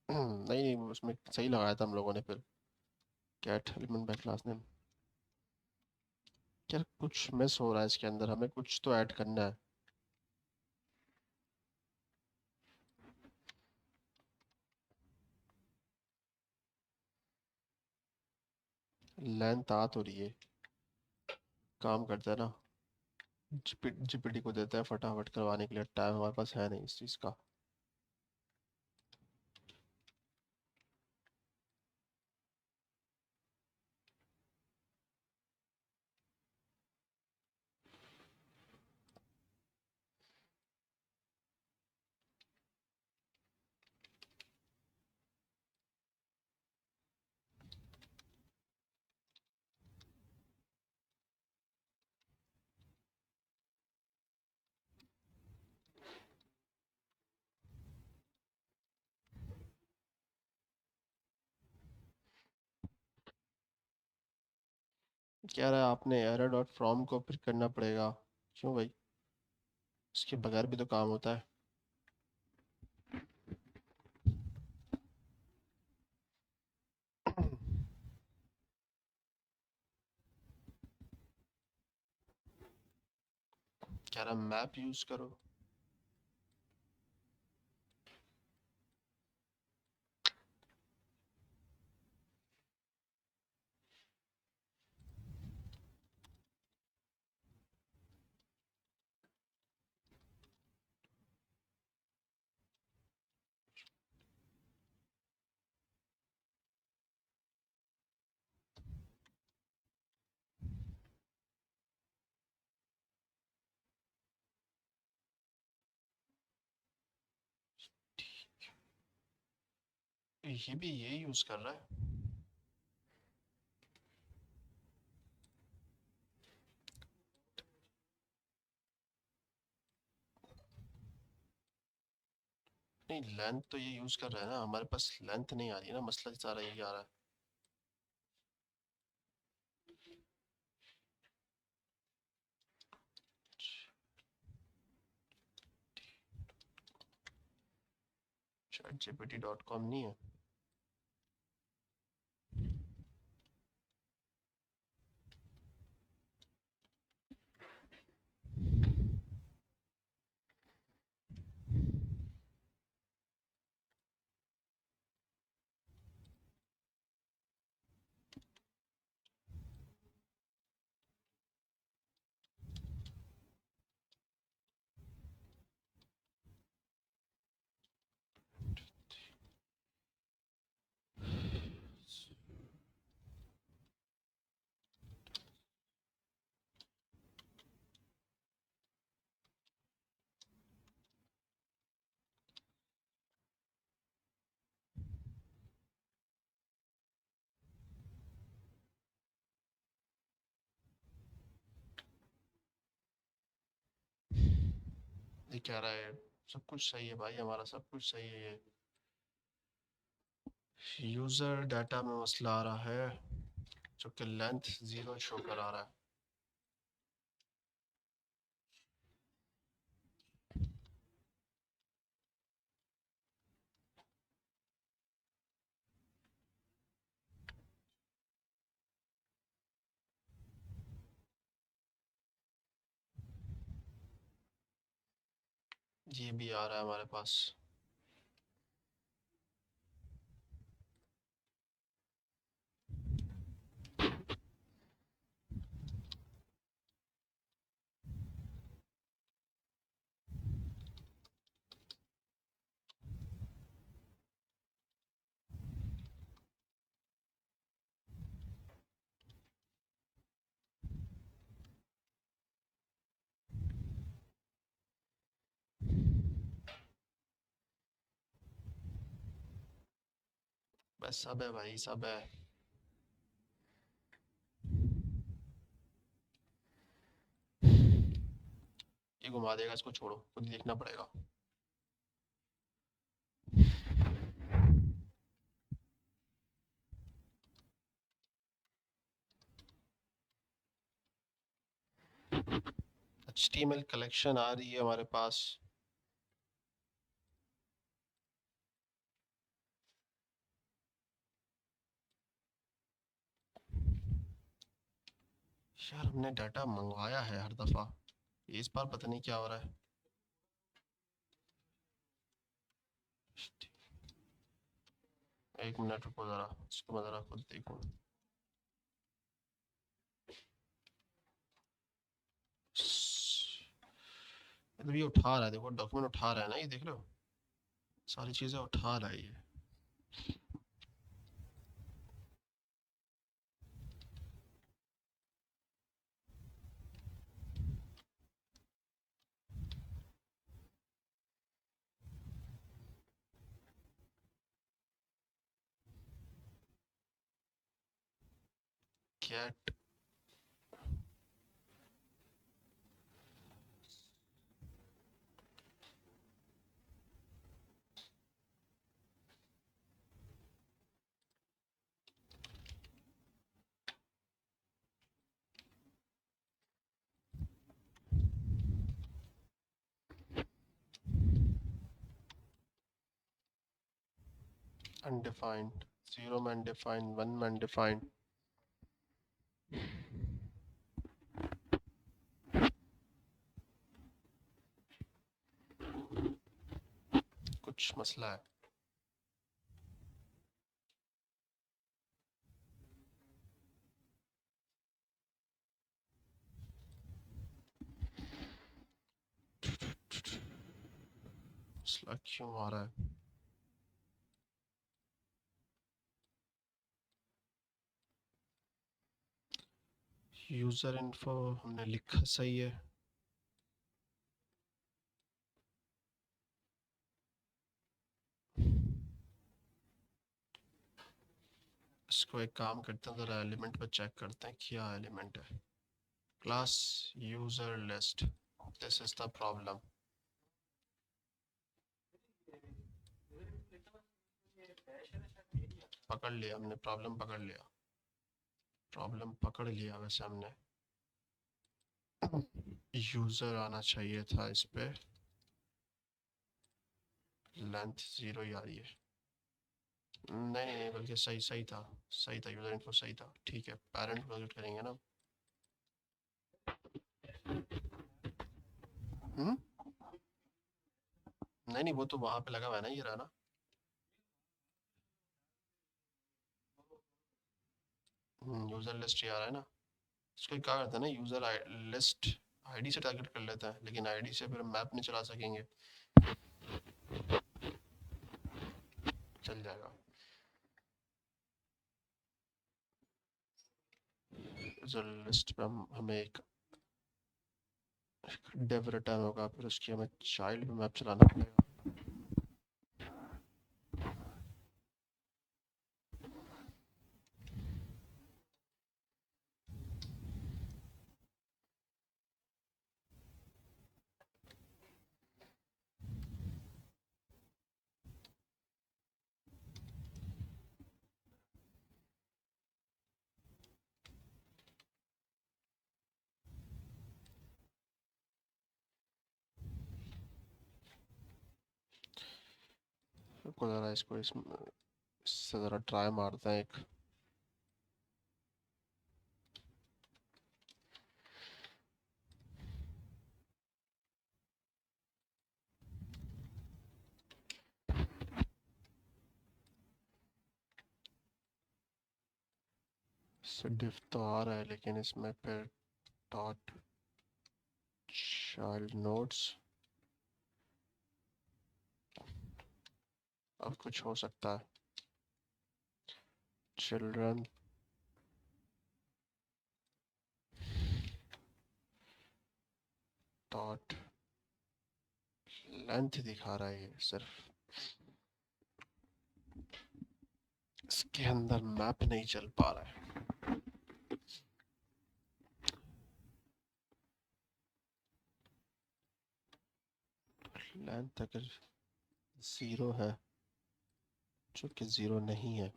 नहीं नहीं, उसमें सही लगाया था हम लोगों ने फिर। Gate element bye class name. यार कुछ मिस हो रहा है इसके अंदर, हमें कुछ तो ऐड करना है। लेंथ आ तो रही है, काम करता है ना। जीपीटी को देता है फटाफट करवाने के लिए, टाइम हमारे पास है नहीं इस चीज़ का। कह रहा है आपने एरर डॉट फ्रॉम को फिर करना पड़ेगा। क्यों भाई, इसके बगैर भी तो काम होता है। कह रहा मैप यूज करो। ये भी ये यूज कर रहा है। नहीं, लेंथ तो ये यूज कर रहा है ना, हमारे पास लेंथ नहीं आ रही है ना, मसला सारा यही आ रहा है। chatgpt.com नहीं है। ये कह रहा है सब कुछ सही है भाई, हमारा सब कुछ सही है। ये यूज़र डाटा में मसला आ रहा है, जो कि लेंथ 0 शो करा रहा है। ये भी आ रहा है हमारे पास। बस सब है भाई, सब है। ये घुमा देगा, इसको छोड़ो, खुद देखना पड़ेगा। HTML कलेक्शन आ रही है हमारे पास। यार हमने डाटा मंगवाया है हर दफ़ा, इस बार पता नहीं क्या हो रहा है। एक मिनट रुको ज़रा, इसको मैं ज़रा खुद देखूँ। मतलब ये उठा रहा है, देखो डॉक्यूमेंट उठा रहा है ना, ये देख रहे हो, सारी चीज़ें उठा रहा है ये। कैट अनडिफाइंड, 0 में अनडिफाइंड, 1 में अनडिफाइंड। कुछ मसला है। मसला क्यों आ रहा है? यूज़र इन्फो हमने लिखा सही है। इसको एक काम करते हैं, ज़रा एलिमेंट पर चेक करते हैं क्या एलिमेंट है। Class user list, this is the problem. पकड़ लिया हमने, प्रॉब्लम पकड़ लिया, प्रॉब्लम पकड़ लिया वैसे हमने। यूज़र आना चाहिए था इस पे, लेंथ 0 ही आ रही है। नहीं नहीं नहीं, बल्कि सही सही था, सही था, यूज़र इन्फो सही था। ठीक है, पेरेंट प्रोजेक्ट करेंगे ना। हम्म, नहीं नहीं, वो तो वहाँ पे लगा हुआ है ना, ये रहा ना। यूज़र लिस्ट ही आ रहा है ना। इसको क्या करते हैं ना, यूज़र लिस्ट आईडी से टारगेट कर लेता है, लेकिन आईडी से फिर मैप नहीं चला सकेंगे। चल जाएगा। यूज़र लिस्ट पे हमें एक डेव रिटर्न होगा, फिर उसकी हमें चाइल्ड पे मैप चलाना पड़ेगा। रुको ज़रा इसको इससे ज़रा ट्राई मारते हैं एक। इससे डिफ तो आ रहा है लेकिन इसमें फिर डॉट चाइल्ड नोड्स अब कुछ हो सकता है। चिल्ड्रन डॉट लेंथ दिखा रहा है ये सिर्फ, इसके अंदर मैप नहीं चल पा रहा है। लेंथ अगर 0 है, जो कि 0 नहीं है,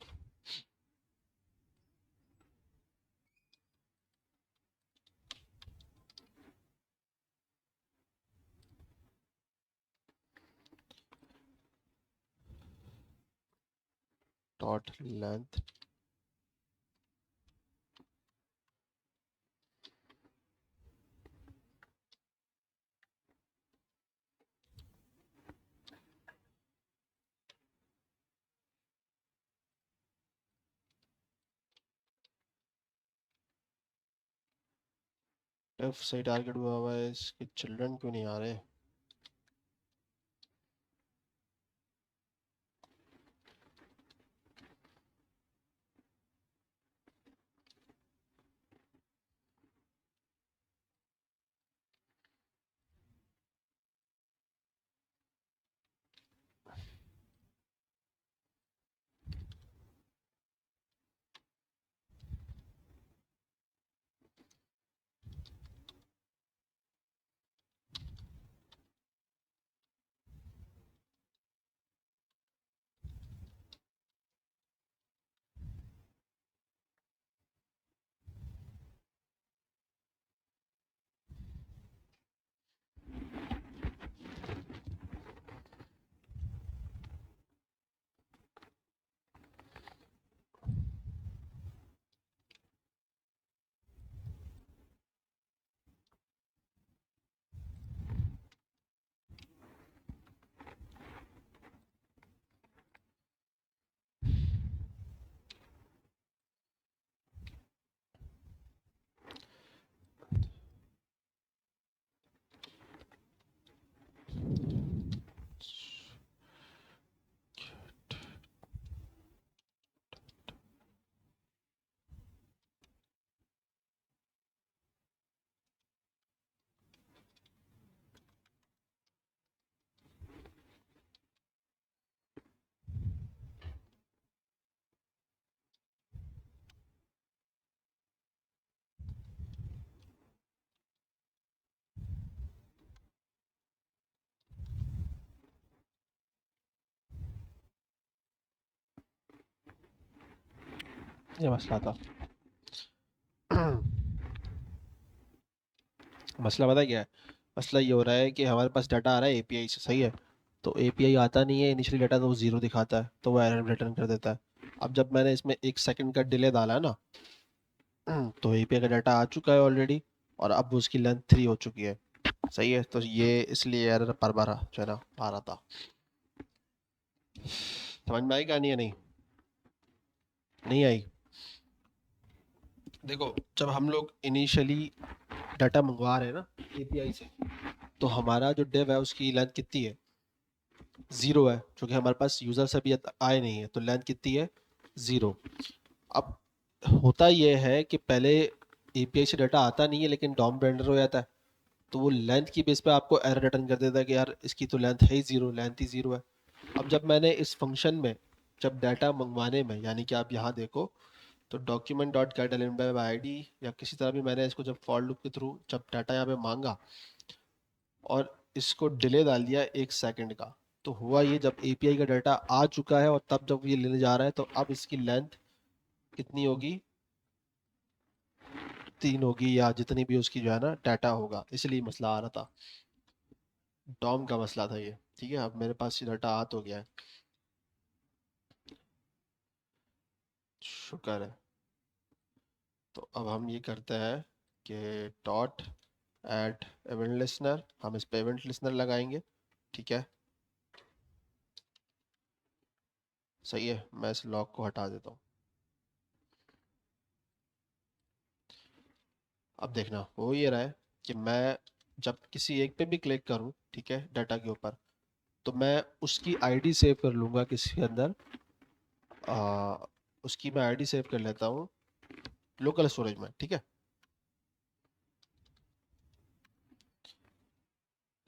डॉट लेंथ डिफ सही टारगेट हुआ हुआ है, इसके चिल्ड्रन क्यों नहीं आ रहे? ये मसला था। मसला पता है क्या है? मसला ये हो रहा है कि हमारे पास डाटा आ रहा है एपीआई से, सही है। तो एपीआई आता नहीं है इनिशियली डाटा, तो वो 0 दिखाता है, तो वो एरर रिटर्न कर देता है। अब जब मैंने इसमें 1 सेकंड का डिले डाला है ना, तो एपीआई का डाटा आ चुका है ऑलरेडी, और अब उसकी लेंथ 3 हो चुकी है, सही है। तो ये इसलिए एरर पर बार जो है ना आ रहा था। समझ में आई कहानी या नहीं? नहीं आई? देखो, जब हम लोग इनिशियली डाटा मंगवा रहे हैं ना एपीआई से, तो हमारा जो डिव है उसकी लेंथ कितनी है? 0 है, क्योंकि हमारे पास यूज़र से भी आए नहीं है, तो लेंथ कितनी है? 0। अब होता यह है कि पहले एपीआई से डाटा आता नहीं है लेकिन डॉम रेंडर हो जाता है, तो वो लेंथ की बेस पे आपको एरर रिटर्न कर देता है कि यार इसकी तो लेंथ है ही 0, लेंथ ही 0 है। अब जब मैंने इस फंक्शन में, जब डाटा मंगवाने में, यानी कि आप यहाँ देखो, तो document dot gate element by ID या किसी तरह भी मैंने इसको जब फॉर लूप के थ्रू जब डाटा यहाँ पे मांगा और इसको डिले डाल दिया 1 सेकंड का, तो हुआ ये, जब एपीआई का डाटा आ चुका है और तब जब ये लेने जा रहा है, तो अब इसकी लेंथ कितनी होगी? 3 होगी, या जितनी भी उसकी जो है ना डाटा होगा, इसलिए मसला आ रहा था। डॉम का मसला था ये, ठीक है। अब मेरे पास ये डाटा आ तो गया है। शुक्र है। तो अब हम ये करते हैं कि डॉट ऐड इवेंट लिसनर, हम इस पे इवेंट लिसनर लगाएंगे। ठीक है, सही है। मैं इस लॉग को हटा देता हूँ। अब देखना हो ये रहा है कि मैं जब किसी एक पे भी क्लिक करूँ, ठीक है, डाटा के ऊपर, तो मैं उसकी आईडी सेव कर लूँगा किसी अंदर। आ, उसकी मैं आईडी सेव कर लेता हूँ लोकल स्टोरेज में। ठीक है,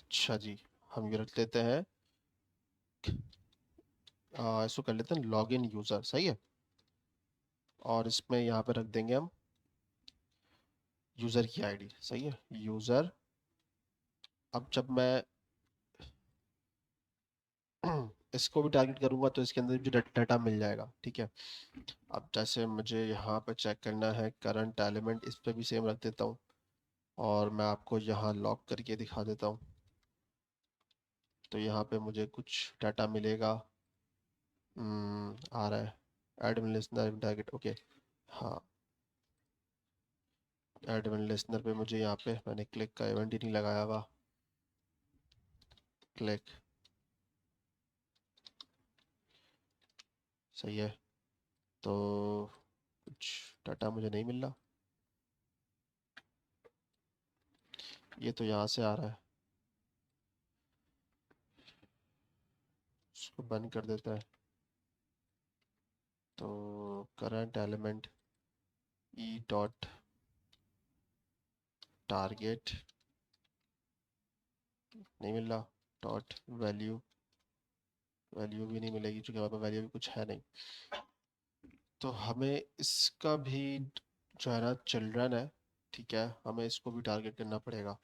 अच्छा जी, हम ये रख लेते हैं, इसको कर लेते हैं लॉगिन यूज़र। सही है, और इसमें यहाँ पे रख देंगे हम यूज़र की आईडी। सही है, यूज़र। अब जब मैं इसको भी टारगेट करूँगा तो इसके अंदर मुझे डाटा मिल जाएगा। ठीक है, अब जैसे मुझे यहाँ पे चेक करना है करंट एलिमेंट, इस पे भी सेम रख देता हूँ और मैं आपको यहाँ लॉक करके दिखा देता हूँ। तो यहाँ पे मुझे कुछ डाटा मिलेगा। आ रहा है एडमिन लिस्नर टारगेट। ओके, हाँ, एडमिन लिस्नर पे मुझे यहाँ पे मैंने क्लिक का इवेंट ही नहीं लगाया हुआ। क्लिक, सही है। तो कुछ डाटा मुझे नहीं मिल रहा, ये तो यहाँ से आ रहा है। इसको बंद कर देता है। तो current element E dot target नहीं मिल रहा। डॉट वैल्यू, वैल्यू भी नहीं मिलेगी क्योंकि हमारे पास वैल्यू भी कुछ है नहीं। तो हमें इसका भी जो है ना चिल्ड्रन है, ठीक है, हमें इसको भी टारगेट करना पड़ेगा।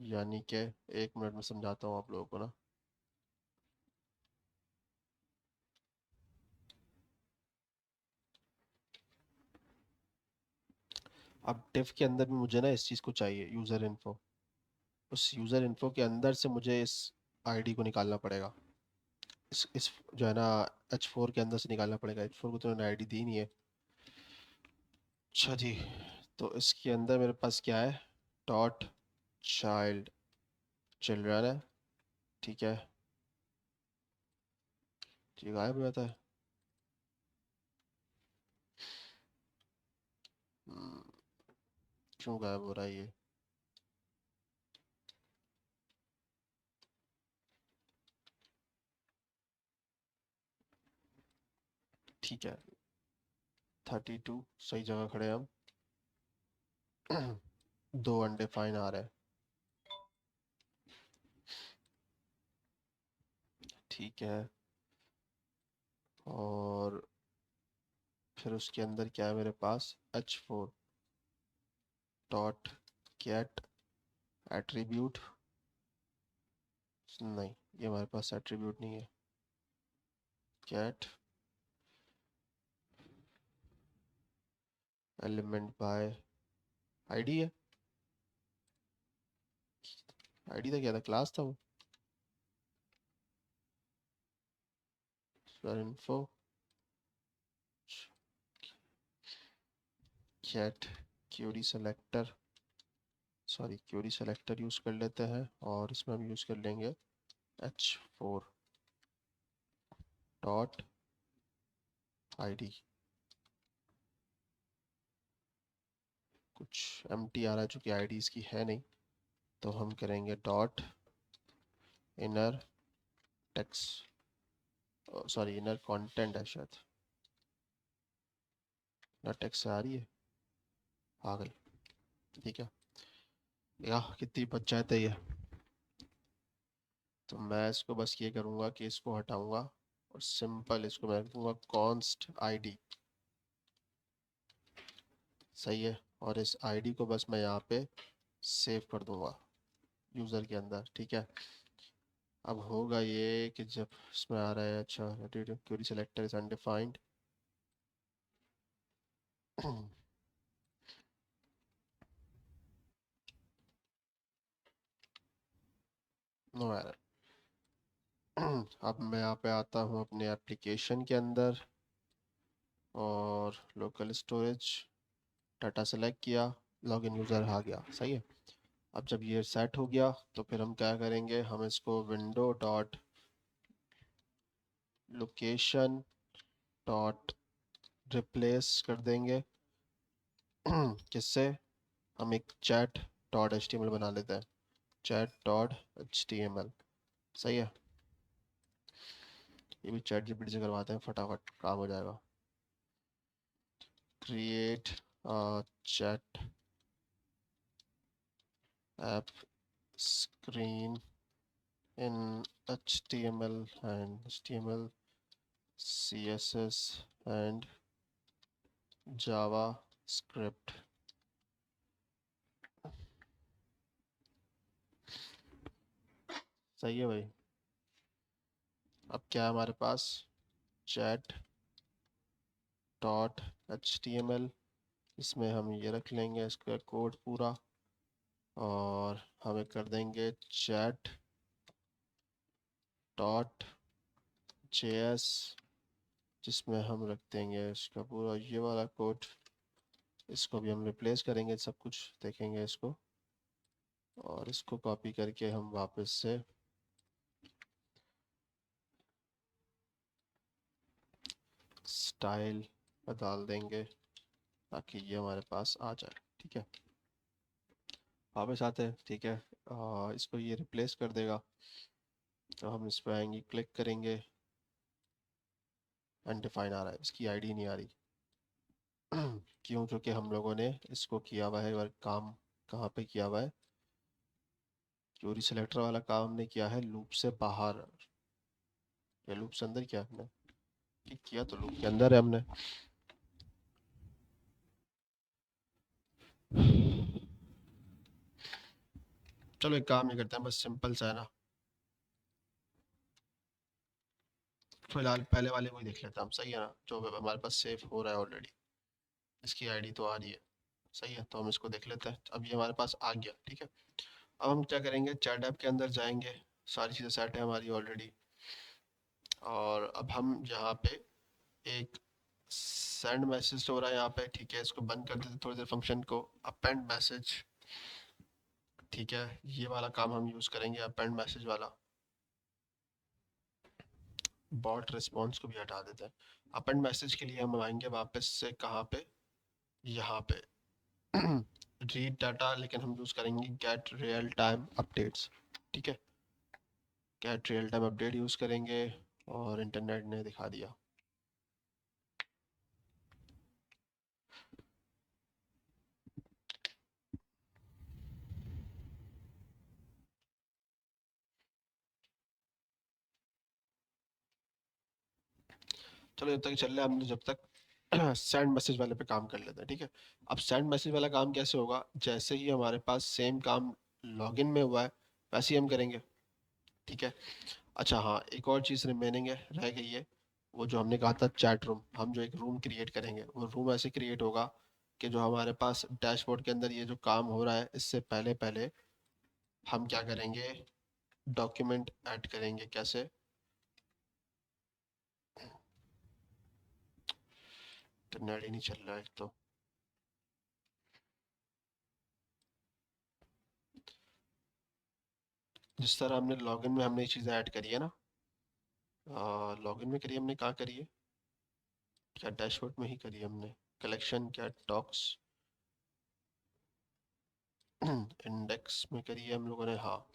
यानी कि 1 मिनट में समझाता हूँ आप लोगों को ना। अब डिफ के अंदर भी मुझे ना इस चीज़ को चाहिए, यूज़र इन्फो। उस यूज़र इन्फो के अंदर से मुझे इस आईडी को निकालना पड़ेगा। इस जो है ना H4 के अंदर से निकालना पड़ेगा। H4 को तो उन्होंने आईडी दी नहीं है। अच्छा जी, तो इसके अंदर मेरे पास क्या है, डॉट चाइल्ड चिल्ड्रन है। ठीक है, ये गायब हो जाता है। हम्म, क्यों गायब हो रहा है ये? ठीक है, 32 सही जगह खड़े हैं हम। दो अनडिफाइन आ रहे हैं। ठीक है, और फिर उसके अंदर क्या है मेरे पास, H4 डॉट गेट एट्रीब्यूट। नहीं, ये हमारे पास एट्रीब्यूट नहीं है। गेट एलिमेंट बाय आईडी है। आईडी था, क्या था, क्लास था वो। Info get query selector, sorry query selector use कर लेते हैं और इसमें हम यूज़ कर लेंगे H4 डॉट आईडी। कुछ एम्प्टी आ रहा है जो कि आईडी इसकी है नहीं, तो हम करेंगे dot inner text, sorry inner content है शायद। इनर टेक्स्ट से आ रही है, आ गई। ठीक है, यार कितनी पंचायत है ये। तो मैं इसको बस ये करूँगा कि इसको हटाऊँगा और सिंपल इसको मैं रखूँगा कॉन्स्ट आईडी। सही है, और इस आईडी को बस मैं यहाँ पे सेव कर दूँगा यूज़र के अंदर। ठीक है, अब होगा ये कि जब इसमें आ रहा है, अच्छा query selector is undefined. No error. अब मैं यहाँ पे आता हूँ अपने एप्लीकेशन के अंदर और लोकल स्टोरेज डाटा सेलेक्ट किया, लॉगिन यूज़र आ गया। सही है। अब जब ये सेट हो गया तो फिर हम क्या करेंगे, हम इसको window dot location dot replace कर देंगे किससे, हम एक chat dot H T M L बना लेते हैं, chat dot H T M L. सही है। ये भी चैट जीपीटी से करवाते हैं, फटाफट काम हो जाएगा। Create chat app screen in HTML and HTML, CSS and JavaScript। सही है भाई। अब क्या है हमारे पास, chat dot H T M L, इसमें हम ये रख लेंगे इसका कोड पूरा, और हमें कर देंगे चैट डॉट JS, जिसमें हम रख देंगे इसका पूरा ये वाला कोड। इसको भी हम रिप्लेस करेंगे, सब कुछ देखेंगे इसको, और इसको कॉपी करके हम वापस से स्टाइल पर डाल देंगे ताकि ये हमारे पास आ जाए। ठीक है, वापस आते हैं। ठीक है, इसको ये रिप्लेस कर देगा, तो हम इस पर आएंगे, क्लिक करेंगे, अनडिफाइन आ रहा है, इसकी आईडी नहीं आ रही क्यों? क्योंकि हम लोगों ने इसको किया हुआ है, और काम कहाँ पे किया हुआ है, क्यूरी सिलेक्टर वाला काम हमने किया है लूप से बाहर, या लूप से अंदर किया हमने, किया तो लूप के अंदर है हमने। चलो एक काम ये करते हैं, बस सिंपल सा है ना, फिलहाल पहले वाले को ही देख लेते हैं हम। सही है ना, जो हमारे पास सेव हो रहा है ऑलरेडी, इसकी आईडी तो आ रही है। सही है, तो हम इसको देख लेते हैं। अब ये हमारे पास आ गया। ठीक है, अब हम क्या करेंगे, चैट ऐप के अंदर जाएंगे, सारी चीज़ें सेट है हमारी ऑलरेडी, और अब हम यहाँ पे एक सेंड मैसेज हो रहा है यहाँ पे। ठीक है, इसको बंद कर देते थोड़ी देर फंक्शन को, अपेंड मैसेज। ठीक है, ये वाला काम हम यूज़ करेंगे, अपेंड मैसेज वाला। बॉट रिस्पॉन्स को भी हटा देते हैं। अपेंड मैसेज के लिए हम आएंगे वापस से कहाँ पे, यहाँ पे रीड डाटा, लेकिन हम यूज़ करेंगे गेट रियल टाइम अपडेट्स। ठीक है, get real time update use करेंगे, और इंटरनेट ने दिखा दिया। चलो जब तक चल रहा है, हम जब तक सेंड मैसेज वाले पे काम कर लेते हैं। ठीक है, अब सेंड मैसेज वाला काम कैसे होगा, जैसे ही हमारे पास सेम काम लॉगिन में हुआ है वैसे ही हम करेंगे। ठीक है, अच्छा हाँ, एक और चीज़ रिमेनिंग है, रह गई है, वो जो हमने कहा था चैट रूम। हम जो एक रूम क्रिएट करेंगे, वो रूम ऐसे क्रिएट होगा कि जो हमारे पास डैशबोर्ड के अंदर ये जो काम हो रहा है, इससे पहले पहले हम क्या करेंगे, डॉक्यूमेंट ऐड करेंगे। कैसे, इंटरनेट ही नहीं चल रहा है एक तो। जिस तरह हमने लॉगिन में हमने ये चीज़ें ऐड करी है ना, लॉगिन में करी हमने, कहाँ करी है, क्या डैशबोर्ड में ही करी है हमने, कलेक्शन क्या डॉक्स इंडेक्स में करी है हम लोगों ने। हाँ,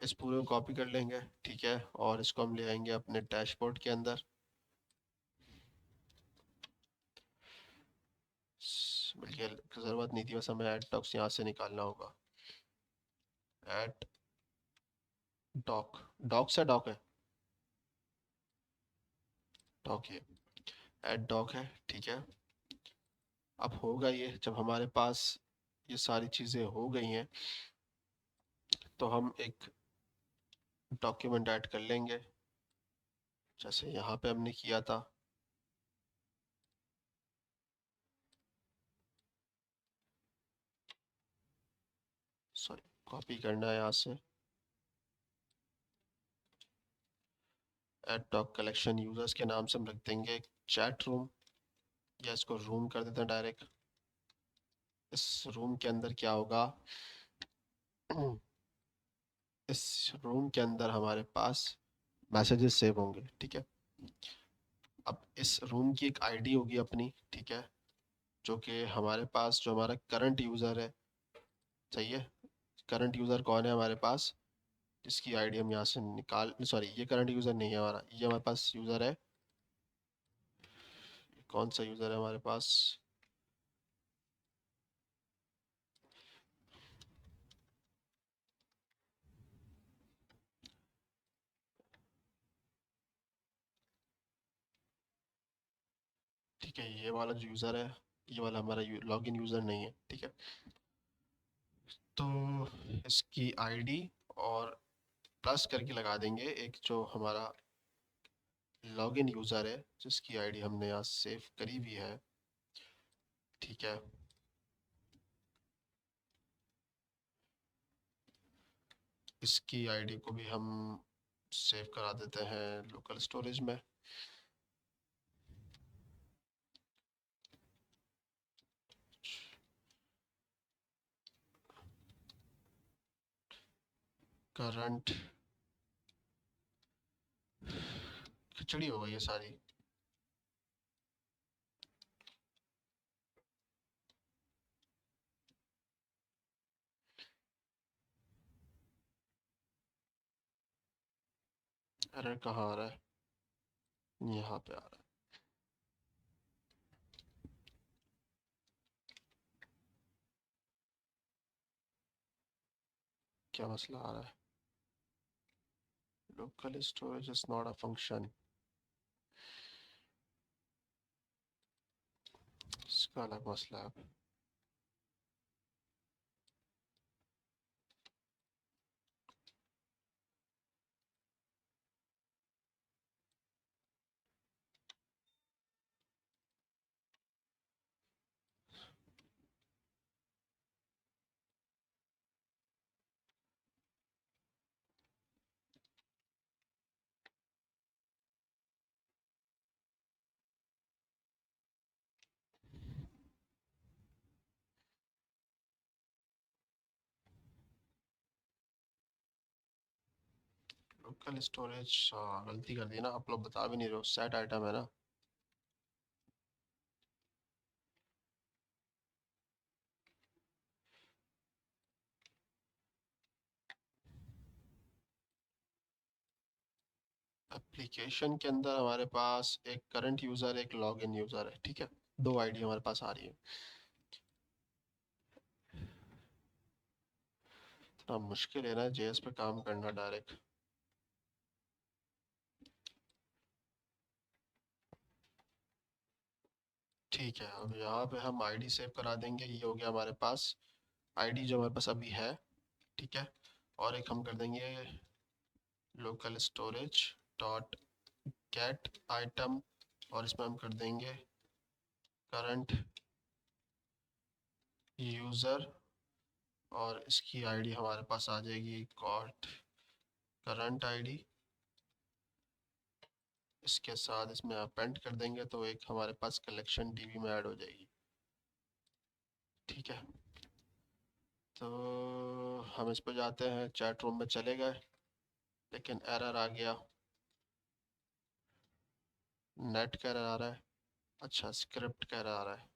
इस पूरे को कॉपी कर लेंगे। ठीक है, और इसको हम ले आएंगे अपने डैशबोर्ड के अंदर। बल्कि ज़रूरत नहीं थी, बस हमें ऐड डॉक्स यहाँ से निकालना होगा। ऐड डॉक, डॉक्स है, डॉक है, डॉक है, ऐड डॉक है। ठीक है, अब होगा ये, जब हमारे पास ये सारी चीज़ें हो गई हैं, तो हम एक डॉक्यूमेंट ऐड कर लेंगे, जैसे यहाँ पे हमने किया था। सॉरी, कॉपी करना है यहाँ से, ऐड डॉक कलेक्शन यूजर्स के नाम से हम रख देंगे चैट रूम। या इसको रूम कर देते हैं डायरेक्ट। इस रूम के अंदर क्या होगा, इस रूम के अंदर हमारे पास मैसेजेस सेव होंगे, ठीक है। अब इस रूम की एक आईडी होगी अपनी, ठीक है, जो कि हमारे पास, जो हमारा करंट यूज़र है, सही है। करंट यूज़र कौन है हमारे पास, जिसकी आईडी हम यहाँ से निकाल, सॉरी ये करंट यूज़र नहीं है हमारा, ये हमारे पास यूज़र है। कौन सा यूज़र है हमारे पास, ठीक है, ये वाला जो यूज़र है, ये वाला हमारा लॉगिन यूज़र नहीं है, ठीक है। तो इसकी आईडी और प्लस करके लगा देंगे एक जो हमारा लॉगिन यूज़र है, जिसकी आईडी हमने यहाँ सेव करी भी है, ठीक है। इसकी आईडी को भी हम सेव करा देते हैं लोकल स्टोरेज में। करंट, खिचड़ी हो गई है सारी। एरर कहाँ आ रहा है, यहाँ पे आ रहा है। क्या मसला आ रहा है, local storage is not a function, इसका अलग मसला है। लोकल स्टोरेज, गलती कर दी ना, आप लोग बता भी नहीं रहे हो, सेट आइटम है ना। एप्लीकेशन के अंदर हमारे पास एक करंट यूज़र, एक लॉगिन यूज़र है, ठीक है, दो आईडी हमारे पास आ रही है। इतना मुश्किल है ना जेएस पे काम करना डायरेक्ट। ठीक है, अब यहाँ पे हम आईडी सेव करा देंगे, ये हो गया हमारे पास आईडी जो हमारे पास अभी है, ठीक है। और एक हम कर देंगे local storage dot gate item, और इसमें हम कर देंगे करंट यूज़र, और इसकी आईडी हमारे पास आ जाएगी गॉट करंट आईडी। इसके साथ इसमें अपेंड कर देंगे तो एक हमारे पास कलेक्शन डीबी में ऐड हो जाएगी, ठीक है। तो हम इस पर जाते हैं, चैट रूम में चले गए, लेकिन एरर आ गया, नेट का एरर आ रहा है, अच्छा स्क्रिप्ट का एरर आ रहा है।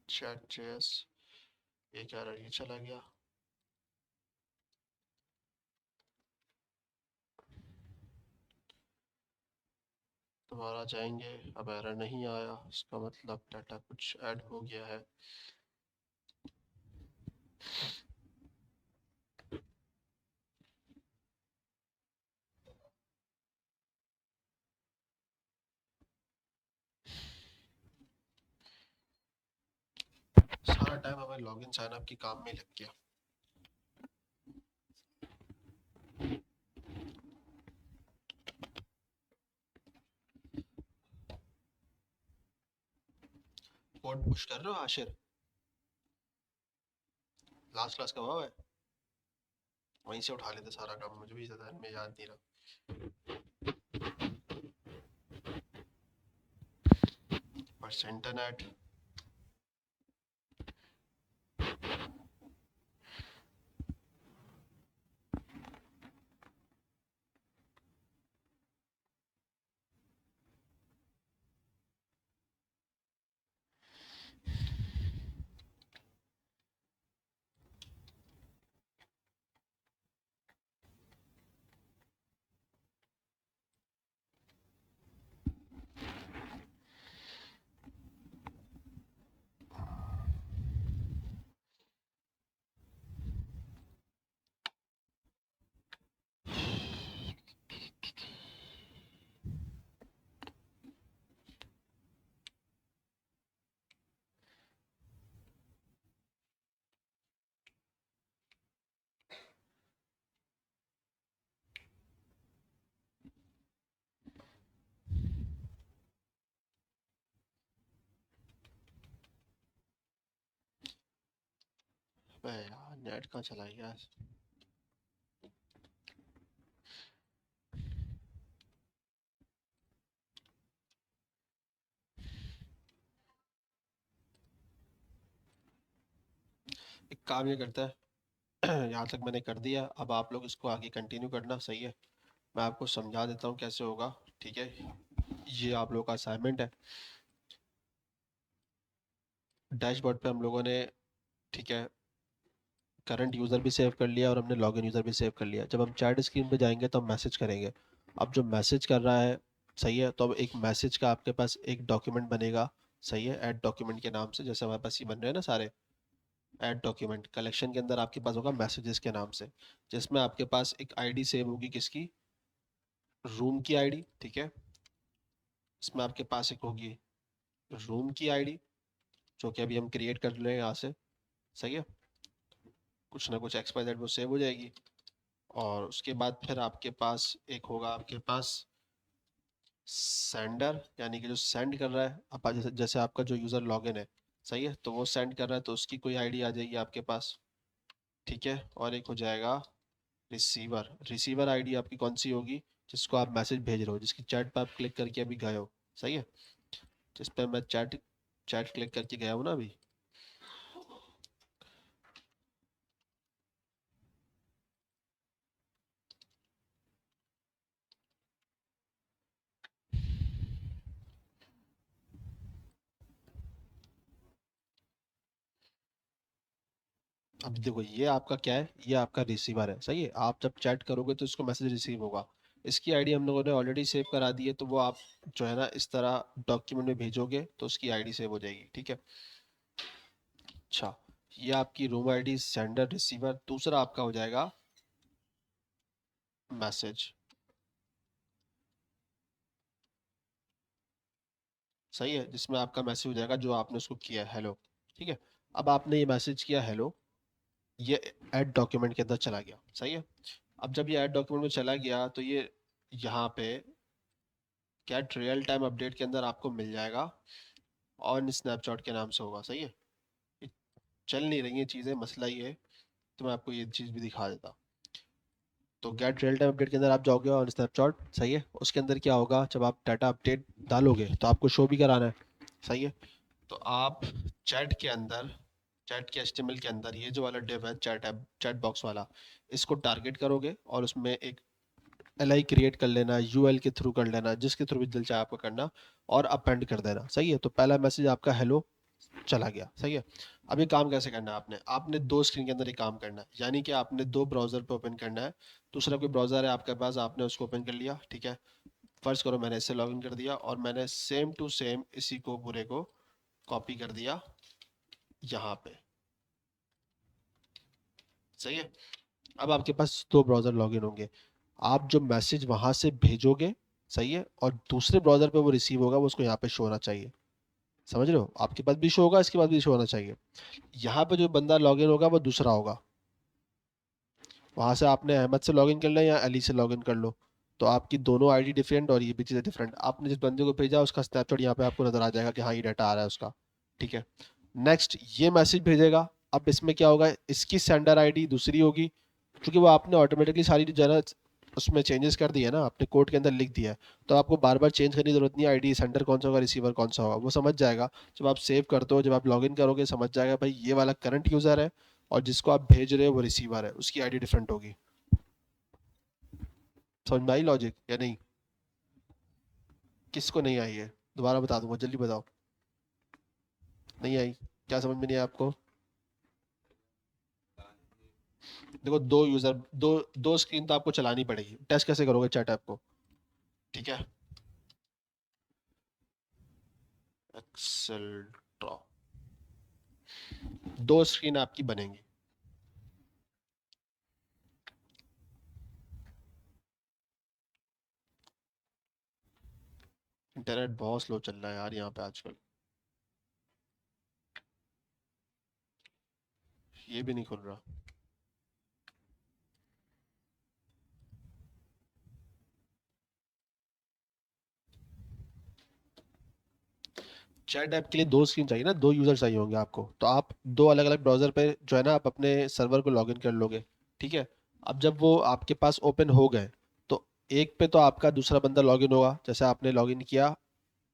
चैट जेएस, एक एरर ये चला गया। दोबारा जाएंगे, अब एरर नहीं आया, इसका मतलब डाटा कुछ ऐड हो गया है। सारा टाइम हमें लॉगिन साइन अप की काम में लग गया। कोड पुश कर रहे हो आशिर, लास्ट क्लास का हुआ है। वहीं से उठा लेते सारा काम, मुझे भी ज़्यादा में याद नहीं रहा। परसेंटनेट यार, नेट कहाँ चला गया? एक काम ये करता है यहाँ तक मैंने कर दिया, अब आप लोग इसको आगे कंटिन्यू करना, सही है? मैं आपको समझा देता हूँ कैसे होगा, ठीक है? ये आप लोगों का असाइनमेंट है। डैशबोर्ड पे हम लोगों ने, ठीक है, करंट यूज़र भी सेव कर लिया और हमने लॉगिन यूज़र भी सेव कर लिया। जब हम चैट स्क्रीन पे जाएंगे तो हम मैसेज करेंगे। अब जो मैसेज कर रहा है, सही है, तो अब एक मैसेज का आपके पास एक डॉक्यूमेंट बनेगा, सही है, ऐड डॉक्यूमेंट के नाम से, जैसे हमारे पास ये बन रहे हैं ना सारे। ऐड डॉक्यूमेंट कलेक्शन के अंदर आपके पास होगा मैसेजेस के नाम से, जिसमें आपके पास एक आईडी सेव होगी, किसकी? रूम की आईडी, ठीक है? इसमें आपके पास एक होगी रूम की आईडी, जो कि अभी हम क्रिएट कर रहे हैं यहाँ से, सही है? कुछ ना कुछ XYZ वो सेव हो जाएगी। और उसके बाद फिर आपके पास एक होगा, आपके पास सेंडर, यानी कि जो सेंड कर रहा है, आप जैसे जैसे आपका जो यूज़र लॉगिन है, सही है, तो वो सेंड कर रहा है तो उसकी कोई आईडी आ जाएगी आपके पास, ठीक है? और एक हो जाएगा रिसीवर। रिसीवर आईडी आपकी कौन सी होगी? जिसको आप मैसेज भेज रहे हो, जिसकी चैट पर आप क्लिक करके अभी गए हो, सही है? जिस पर मैं चैट चैट क्लिक करके गया हूँ ना अभी। अब देखो, ये आपका क्या है? ये आपका रिसीवर है, सही है? आप जब चैट करोगे तो इसको मैसेज रिसीव होगा। इसकी आईडी हम लोगों ने ऑलरेडी सेव करा दी है, तो वो आप जो है ना इस तरह डॉक्यूमेंट में भेजोगे तो उसकी आईडी सेव हो जाएगी, ठीक है? अच्छा, ये आपकी रूम आईडी, सेंडर, रिसीवर। दूसरा आपका हो जाएगा मैसेज, सही है, जिसमें आपका मैसेज हो जाएगा जो आपने उसको किया है, हेलो, ठीक है? अब आपने ये मैसेज किया हेलो, ये ऐड डॉक्यूमेंट के अंदर चला गया, सही है? अब जब ये ऐड डॉक्यूमेंट में चला गया तो ये यहाँ पे कैट रियल टाइम अपडेट के अंदर आपको मिल जाएगा, ऑन स्नैपचैट के नाम से होगा, सही है? ये चल नहीं रही है चीज़ें, मसला ये है, तो मैं आपको ये चीज़ भी दिखा देता। तो गेट रियल टाइम अपडेट के अंदर आप जाओगे ऑन स्नैपचैट, सही है? उसके अंदर क्या होगा, जब आप डाटा अपडेट डालोगे तो आपको शो भी कराना है, सही है? तो आप चैट के अंदर, चैट के HTML के अंदर ये जो वाला डिव है, चैट बॉक्स वाला, इसको टारगेट करोगे और उसमें एक LI क्रिएट कर लेना, UL के थ्रू कर लेना, जिसके थ्रू भी दिल चाहे आपको करना, और अपेंड कर देना, सही है? तो पहला मैसेज आपका हेलो चला गया, सही है? अब ये काम कैसे करना है? आपने आपने दो स्क्रीन के अंदर एक काम करना है, यानी कि आपने दो ब्राउजर पे ओपन करना है। दूसरा कोई ब्राउजर है आपके पास, आपने उसको ओपन कर लिया, ठीक है? फर्ज करो मैंने इससे लॉगिन कर दिया और मैंने सेम टू सेम इसी को पूरे को कॉपी कर दिया यहाँ पे, सही है? अब आपके पास दो ब्राउजर लॉगिन होंगे। आप जो मैसेज वहां से भेजोगे, सही है, और दूसरे ब्राउजर पे वो रिसीव होगा, वो उसको यहाँ पे शो होना चाहिए। समझ रहे हो? आपके पास भी शो होगा, इसके बाद भी शो होना चाहिए। यहाँ पे जो बंदा लॉगिन होगा वो दूसरा होगा। वहां से आपने अहमद से लॉगिन कर लिया या अली से लॉगिन कर लो, तो आपकी दोनों आईडी डिफरेंट और ये भी चीज़ें डिफरेंट। आपने जिस बंदे को भेजा उसका स्नैपशॉट यहाँ पे आपको नजर आ जाएगा कि हाँ ये डाटा आ रहा है उसका, ठीक है? नेक्स्ट ये मैसेज भेजेगा। अब इसमें क्या होगा, इसकी सेंडर आईडी दूसरी होगी, क्योंकि वो आपने ऑटोमेटिकली सारी जो है ना उसमें चेंजेस कर दिया है ना, आपने कोड के अंदर लिख दिया है, तो आपको बार बार चेंज करने की जरूरत नहीं है। आईडी सेंडर कौन सा होगा, रिसीवर कौन सा होगा, वो समझ जाएगा। जब आप सेव करते हो, जब आप लॉगिन करोगे, समझ जाएगा भाई ये वाला करंट यूजर है और जिसको आप भेज रहे हो वो रिसीवर है, उसकी आईडी डिफरेंट होगी। समझ में आई लॉजिक या नहीं? किसको नहीं आई है? दोबारा बता दूंगा, जल्दी बताओ। नहीं आई? क्या समझ में नहीं आया आपको? देखो, दो यूजर, दो दो स्क्रीन तो आपको चलानी पड़ेगी। टेस्ट कैसे करोगे चैट ऐप को? ठीक है, एक्सेल ड्रॉ, दो स्क्रीन आपकी बनेंगी। इंटरनेट बहुत स्लो चल रहा है यार यहाँ पे आजकल। ये भी नहीं खुल रहा। चैट ऐप के लिए दो स्क्रीन चाहिए ना, दो यूजर चाहिए होंगे आपको, तो आप दो अलग अलग ब्राउजर पे जो है ना आप अपने सर्वर को लॉगिन कर लोगे। ठीक है, अब जब वो आपके पास ओपन हो गए, तो एक पे तो आपका दूसरा बंदा लॉगिन होगा, जैसे आपने लॉगिन किया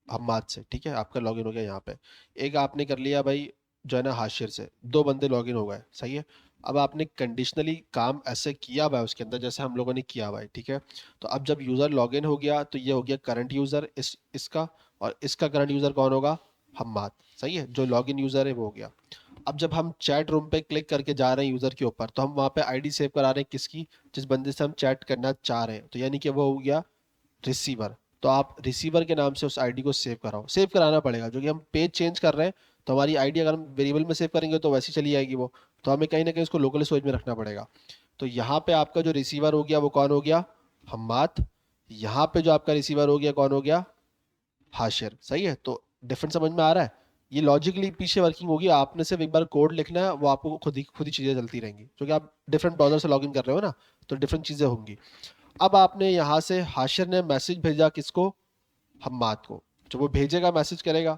हम्माद से, ठीक है, आपका लॉगिन हो गया यहाँ पे। एक आपने कर लिया भाई जो है ना हाशिर से, दो बंदे लॉगिन हो गए, सही है। अब आपने कंडीशनली काम ऐसे किया हुआ है उसके अंदर जैसे हम लोगों ने किया हुआ है, ठीक है। तो अब जब यूज़र लॉगिन हो गया तो ये हो गया करंट यूज़र इसका, और इसका करंट यूज़र कौन होगा? हम्माद। सही है, जो लॉगिन यूज़र है वो हो गया। अब जब हम चैट रूम पे क्लिक करके जा रहे हैं यूज़र के ऊपर, तो हम वहाँ पे आईडी सेव करा रहे हैं किसकी? जिस बंदे से हम चैट करना चाह रहे हैं, तो यानी कि वो हो गया रिसीवर। तो आप रिसीवर के नाम से उस आईडी को सेव कराओ, सेव कराना पड़ेगा, जो कि हम पेज चेंज कर रहे हैं। तो हमारी आईडी अगर हम वेरिएबल में सेव करेंगे तो वैसी चली जाएगी वो, तो हमें कहीं ना कहीं उसको लोकल स्टोरेज में रखना पड़ेगा। तो यहाँ पे आपका जो रिसीवर हो गया वो कौन हो गया? हम्माद। यहाँ पे जो आपका रिसीवर हो गया कौन हो गया? हाशिर। सही है, तो डिफरेंस समझ में आ रहा है? ये लॉजिकली पीछे वर्किंग होगी, आपने सिर्फ एक बार कोड लिखना है, वो आपको खुद ही चीज़ें चलती रहेंगी, क्योंकि आप डिफरेंट ब्राउजर से लॉगिन कर रहे हो ना, तो डिफरेंट चीज़ें होंगी। अब आपने यहाँ से हाशिर ने मैसेज भेजा किसको? हम्माद को। जब वो भेजेगा, मैसेज करेगा,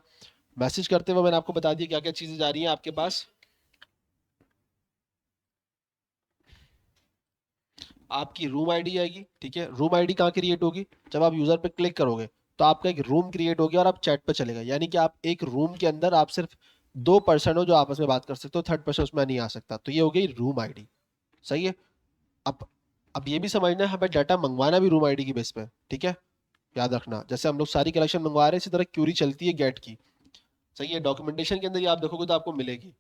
मैसेज करते हुए मैंने आपको बता दिया क्या क्या चीजें जा रही हैं आपके पास। आपकी रूम आईडी आएगी, ठीक है। रूम आईडी कहाँ क्रिएट होगी? जब आप यूजर पे क्लिक करोगे तो आपका एक रूम क्रिएट हो गया और आप चैट पे चले गए, यानी कि आप एक रूम के अंदर आप सिर्फ दो पर्सन हो जो आपस में बात कर सकते हो, थर्ड पर्सन उसमें नहीं आ सकता, तो ये हो गई रूम आईडी। सही है। अब अब ये भी समझना है, हमें डाटा मंगवाना भी रूम आईडी की बेस पे, ठीक है। याद रखना, जैसे हम लोग सारी कलेक्शन मंगवा रहे हैं, इसी तरह क्यूरी चलती है गेट की। सही है, डॉक्यूमेंटेशन के अंदर ये आप देखोगे तो आपको मिलेगी।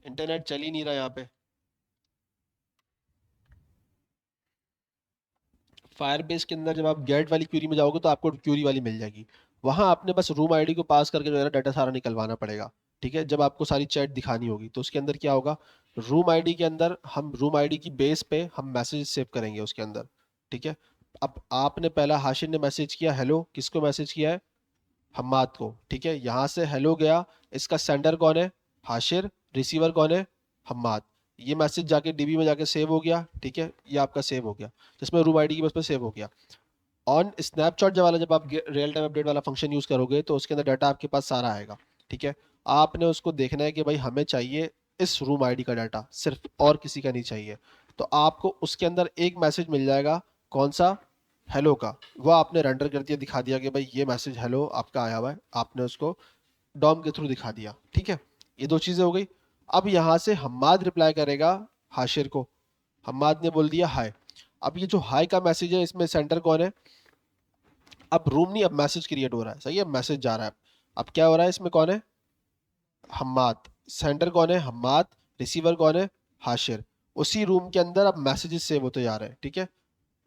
इंटरनेट चल ही नहीं रहा यहाँ पे। फायरबेस के अंदर जब आप गेट वाली क्यूरी में जाओगे तो आपको क्यूरी वाली मिल जाएगी। वहां आपने बस रूम आईडी को पास करके जो है ना डाटा सारा निकलवाना पड़ेगा। ठीक है, जब आपको सारी चैट दिखानी होगी तो उसके अंदर क्या होगा? रूम आईडी के अंदर हम रूम आईडी की बेस पे हम मैसेज सेव करेंगे उसके अंदर। ठीक है। अब आपने पहला हाशिर ने मैसेज किया हेलो, किसको मैसेज किया है? हम्माद को। ठीक है, यहाँ से हेलो गया, इसका सेंडर कौन है? हाशिर। रिसीवर कौन है? हम्माद। ये मैसेज जाके डीबी में जाके सेव हो गया, ठीक है, ये आपका सेव हो गया, जिसमें रूम आईडी की बस पे सेव हो गया। ऑन स्नैपचैट जब वाला, जब आप रियल टाइम अपडेट वाला फंक्शन यूज करोगे तो उसके अंदर डाटा आपके पास सारा आएगा। ठीक है, आपने उसको देखना है कि भाई हमें चाहिए इस रूम आईडी का डाटा सिर्फ, और किसी का नहीं चाहिए। तो आपको उसके अंदर एक मैसेज मिल जाएगा, कौन सा? हेलो का। वो आपने रेंडर कर दिया, दिखा दिया कि भाई ये मैसेज हेलो आपका आया हुआ है, आपने उसको डॉम के थ्रू दिखा दिया। ठीक है, ये दो चीजें हो गई। अब यहां से हम्माद रिप्लाई करेगा हाशिर को। हम्माद ने बोल दिया हाय। अब ये जो हाय का मैसेज है इसमें सेंटर कौन है? अब रूम नहीं, अब मैसेज क्रिएट हो रहा है। सही है, मैसेज जा रहा है। अब क्या हो रहा है इसमें, कौन है? हम्माद। सेंटर कौन है? हम्माद। रिसीवर कौन है? हाशिर। उसी रूम के अंदर अब मैसेजेस सेव होते जा रहे हैं। ठीक है,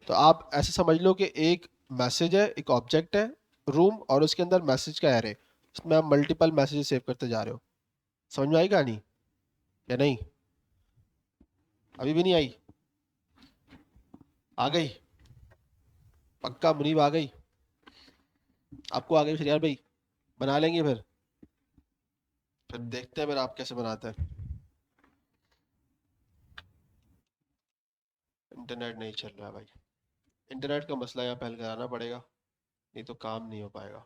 तो आप ऐसे समझ लो कि एक मैसेज है, एक ऑब्जेक्ट है रूम, और उसके अंदर मैसेज का एरे, इसमें आप मल्टीपल मैसेजेस सेव करते जा रहे हो। समझ में आई कहानी या नहीं? अभी भी नहीं आई? आ गई? पक्का मुनीब आ गई? आपको आ गई फिर यार भाई, बना लेंगे फिर देखते हैं फिर आप कैसे बनाते हैं। इंटरनेट नहीं चल रहा भाई, इंटरनेट का मसला यहाँ पे हल कराना पड़ेगा, नहीं तो काम नहीं हो पाएगा।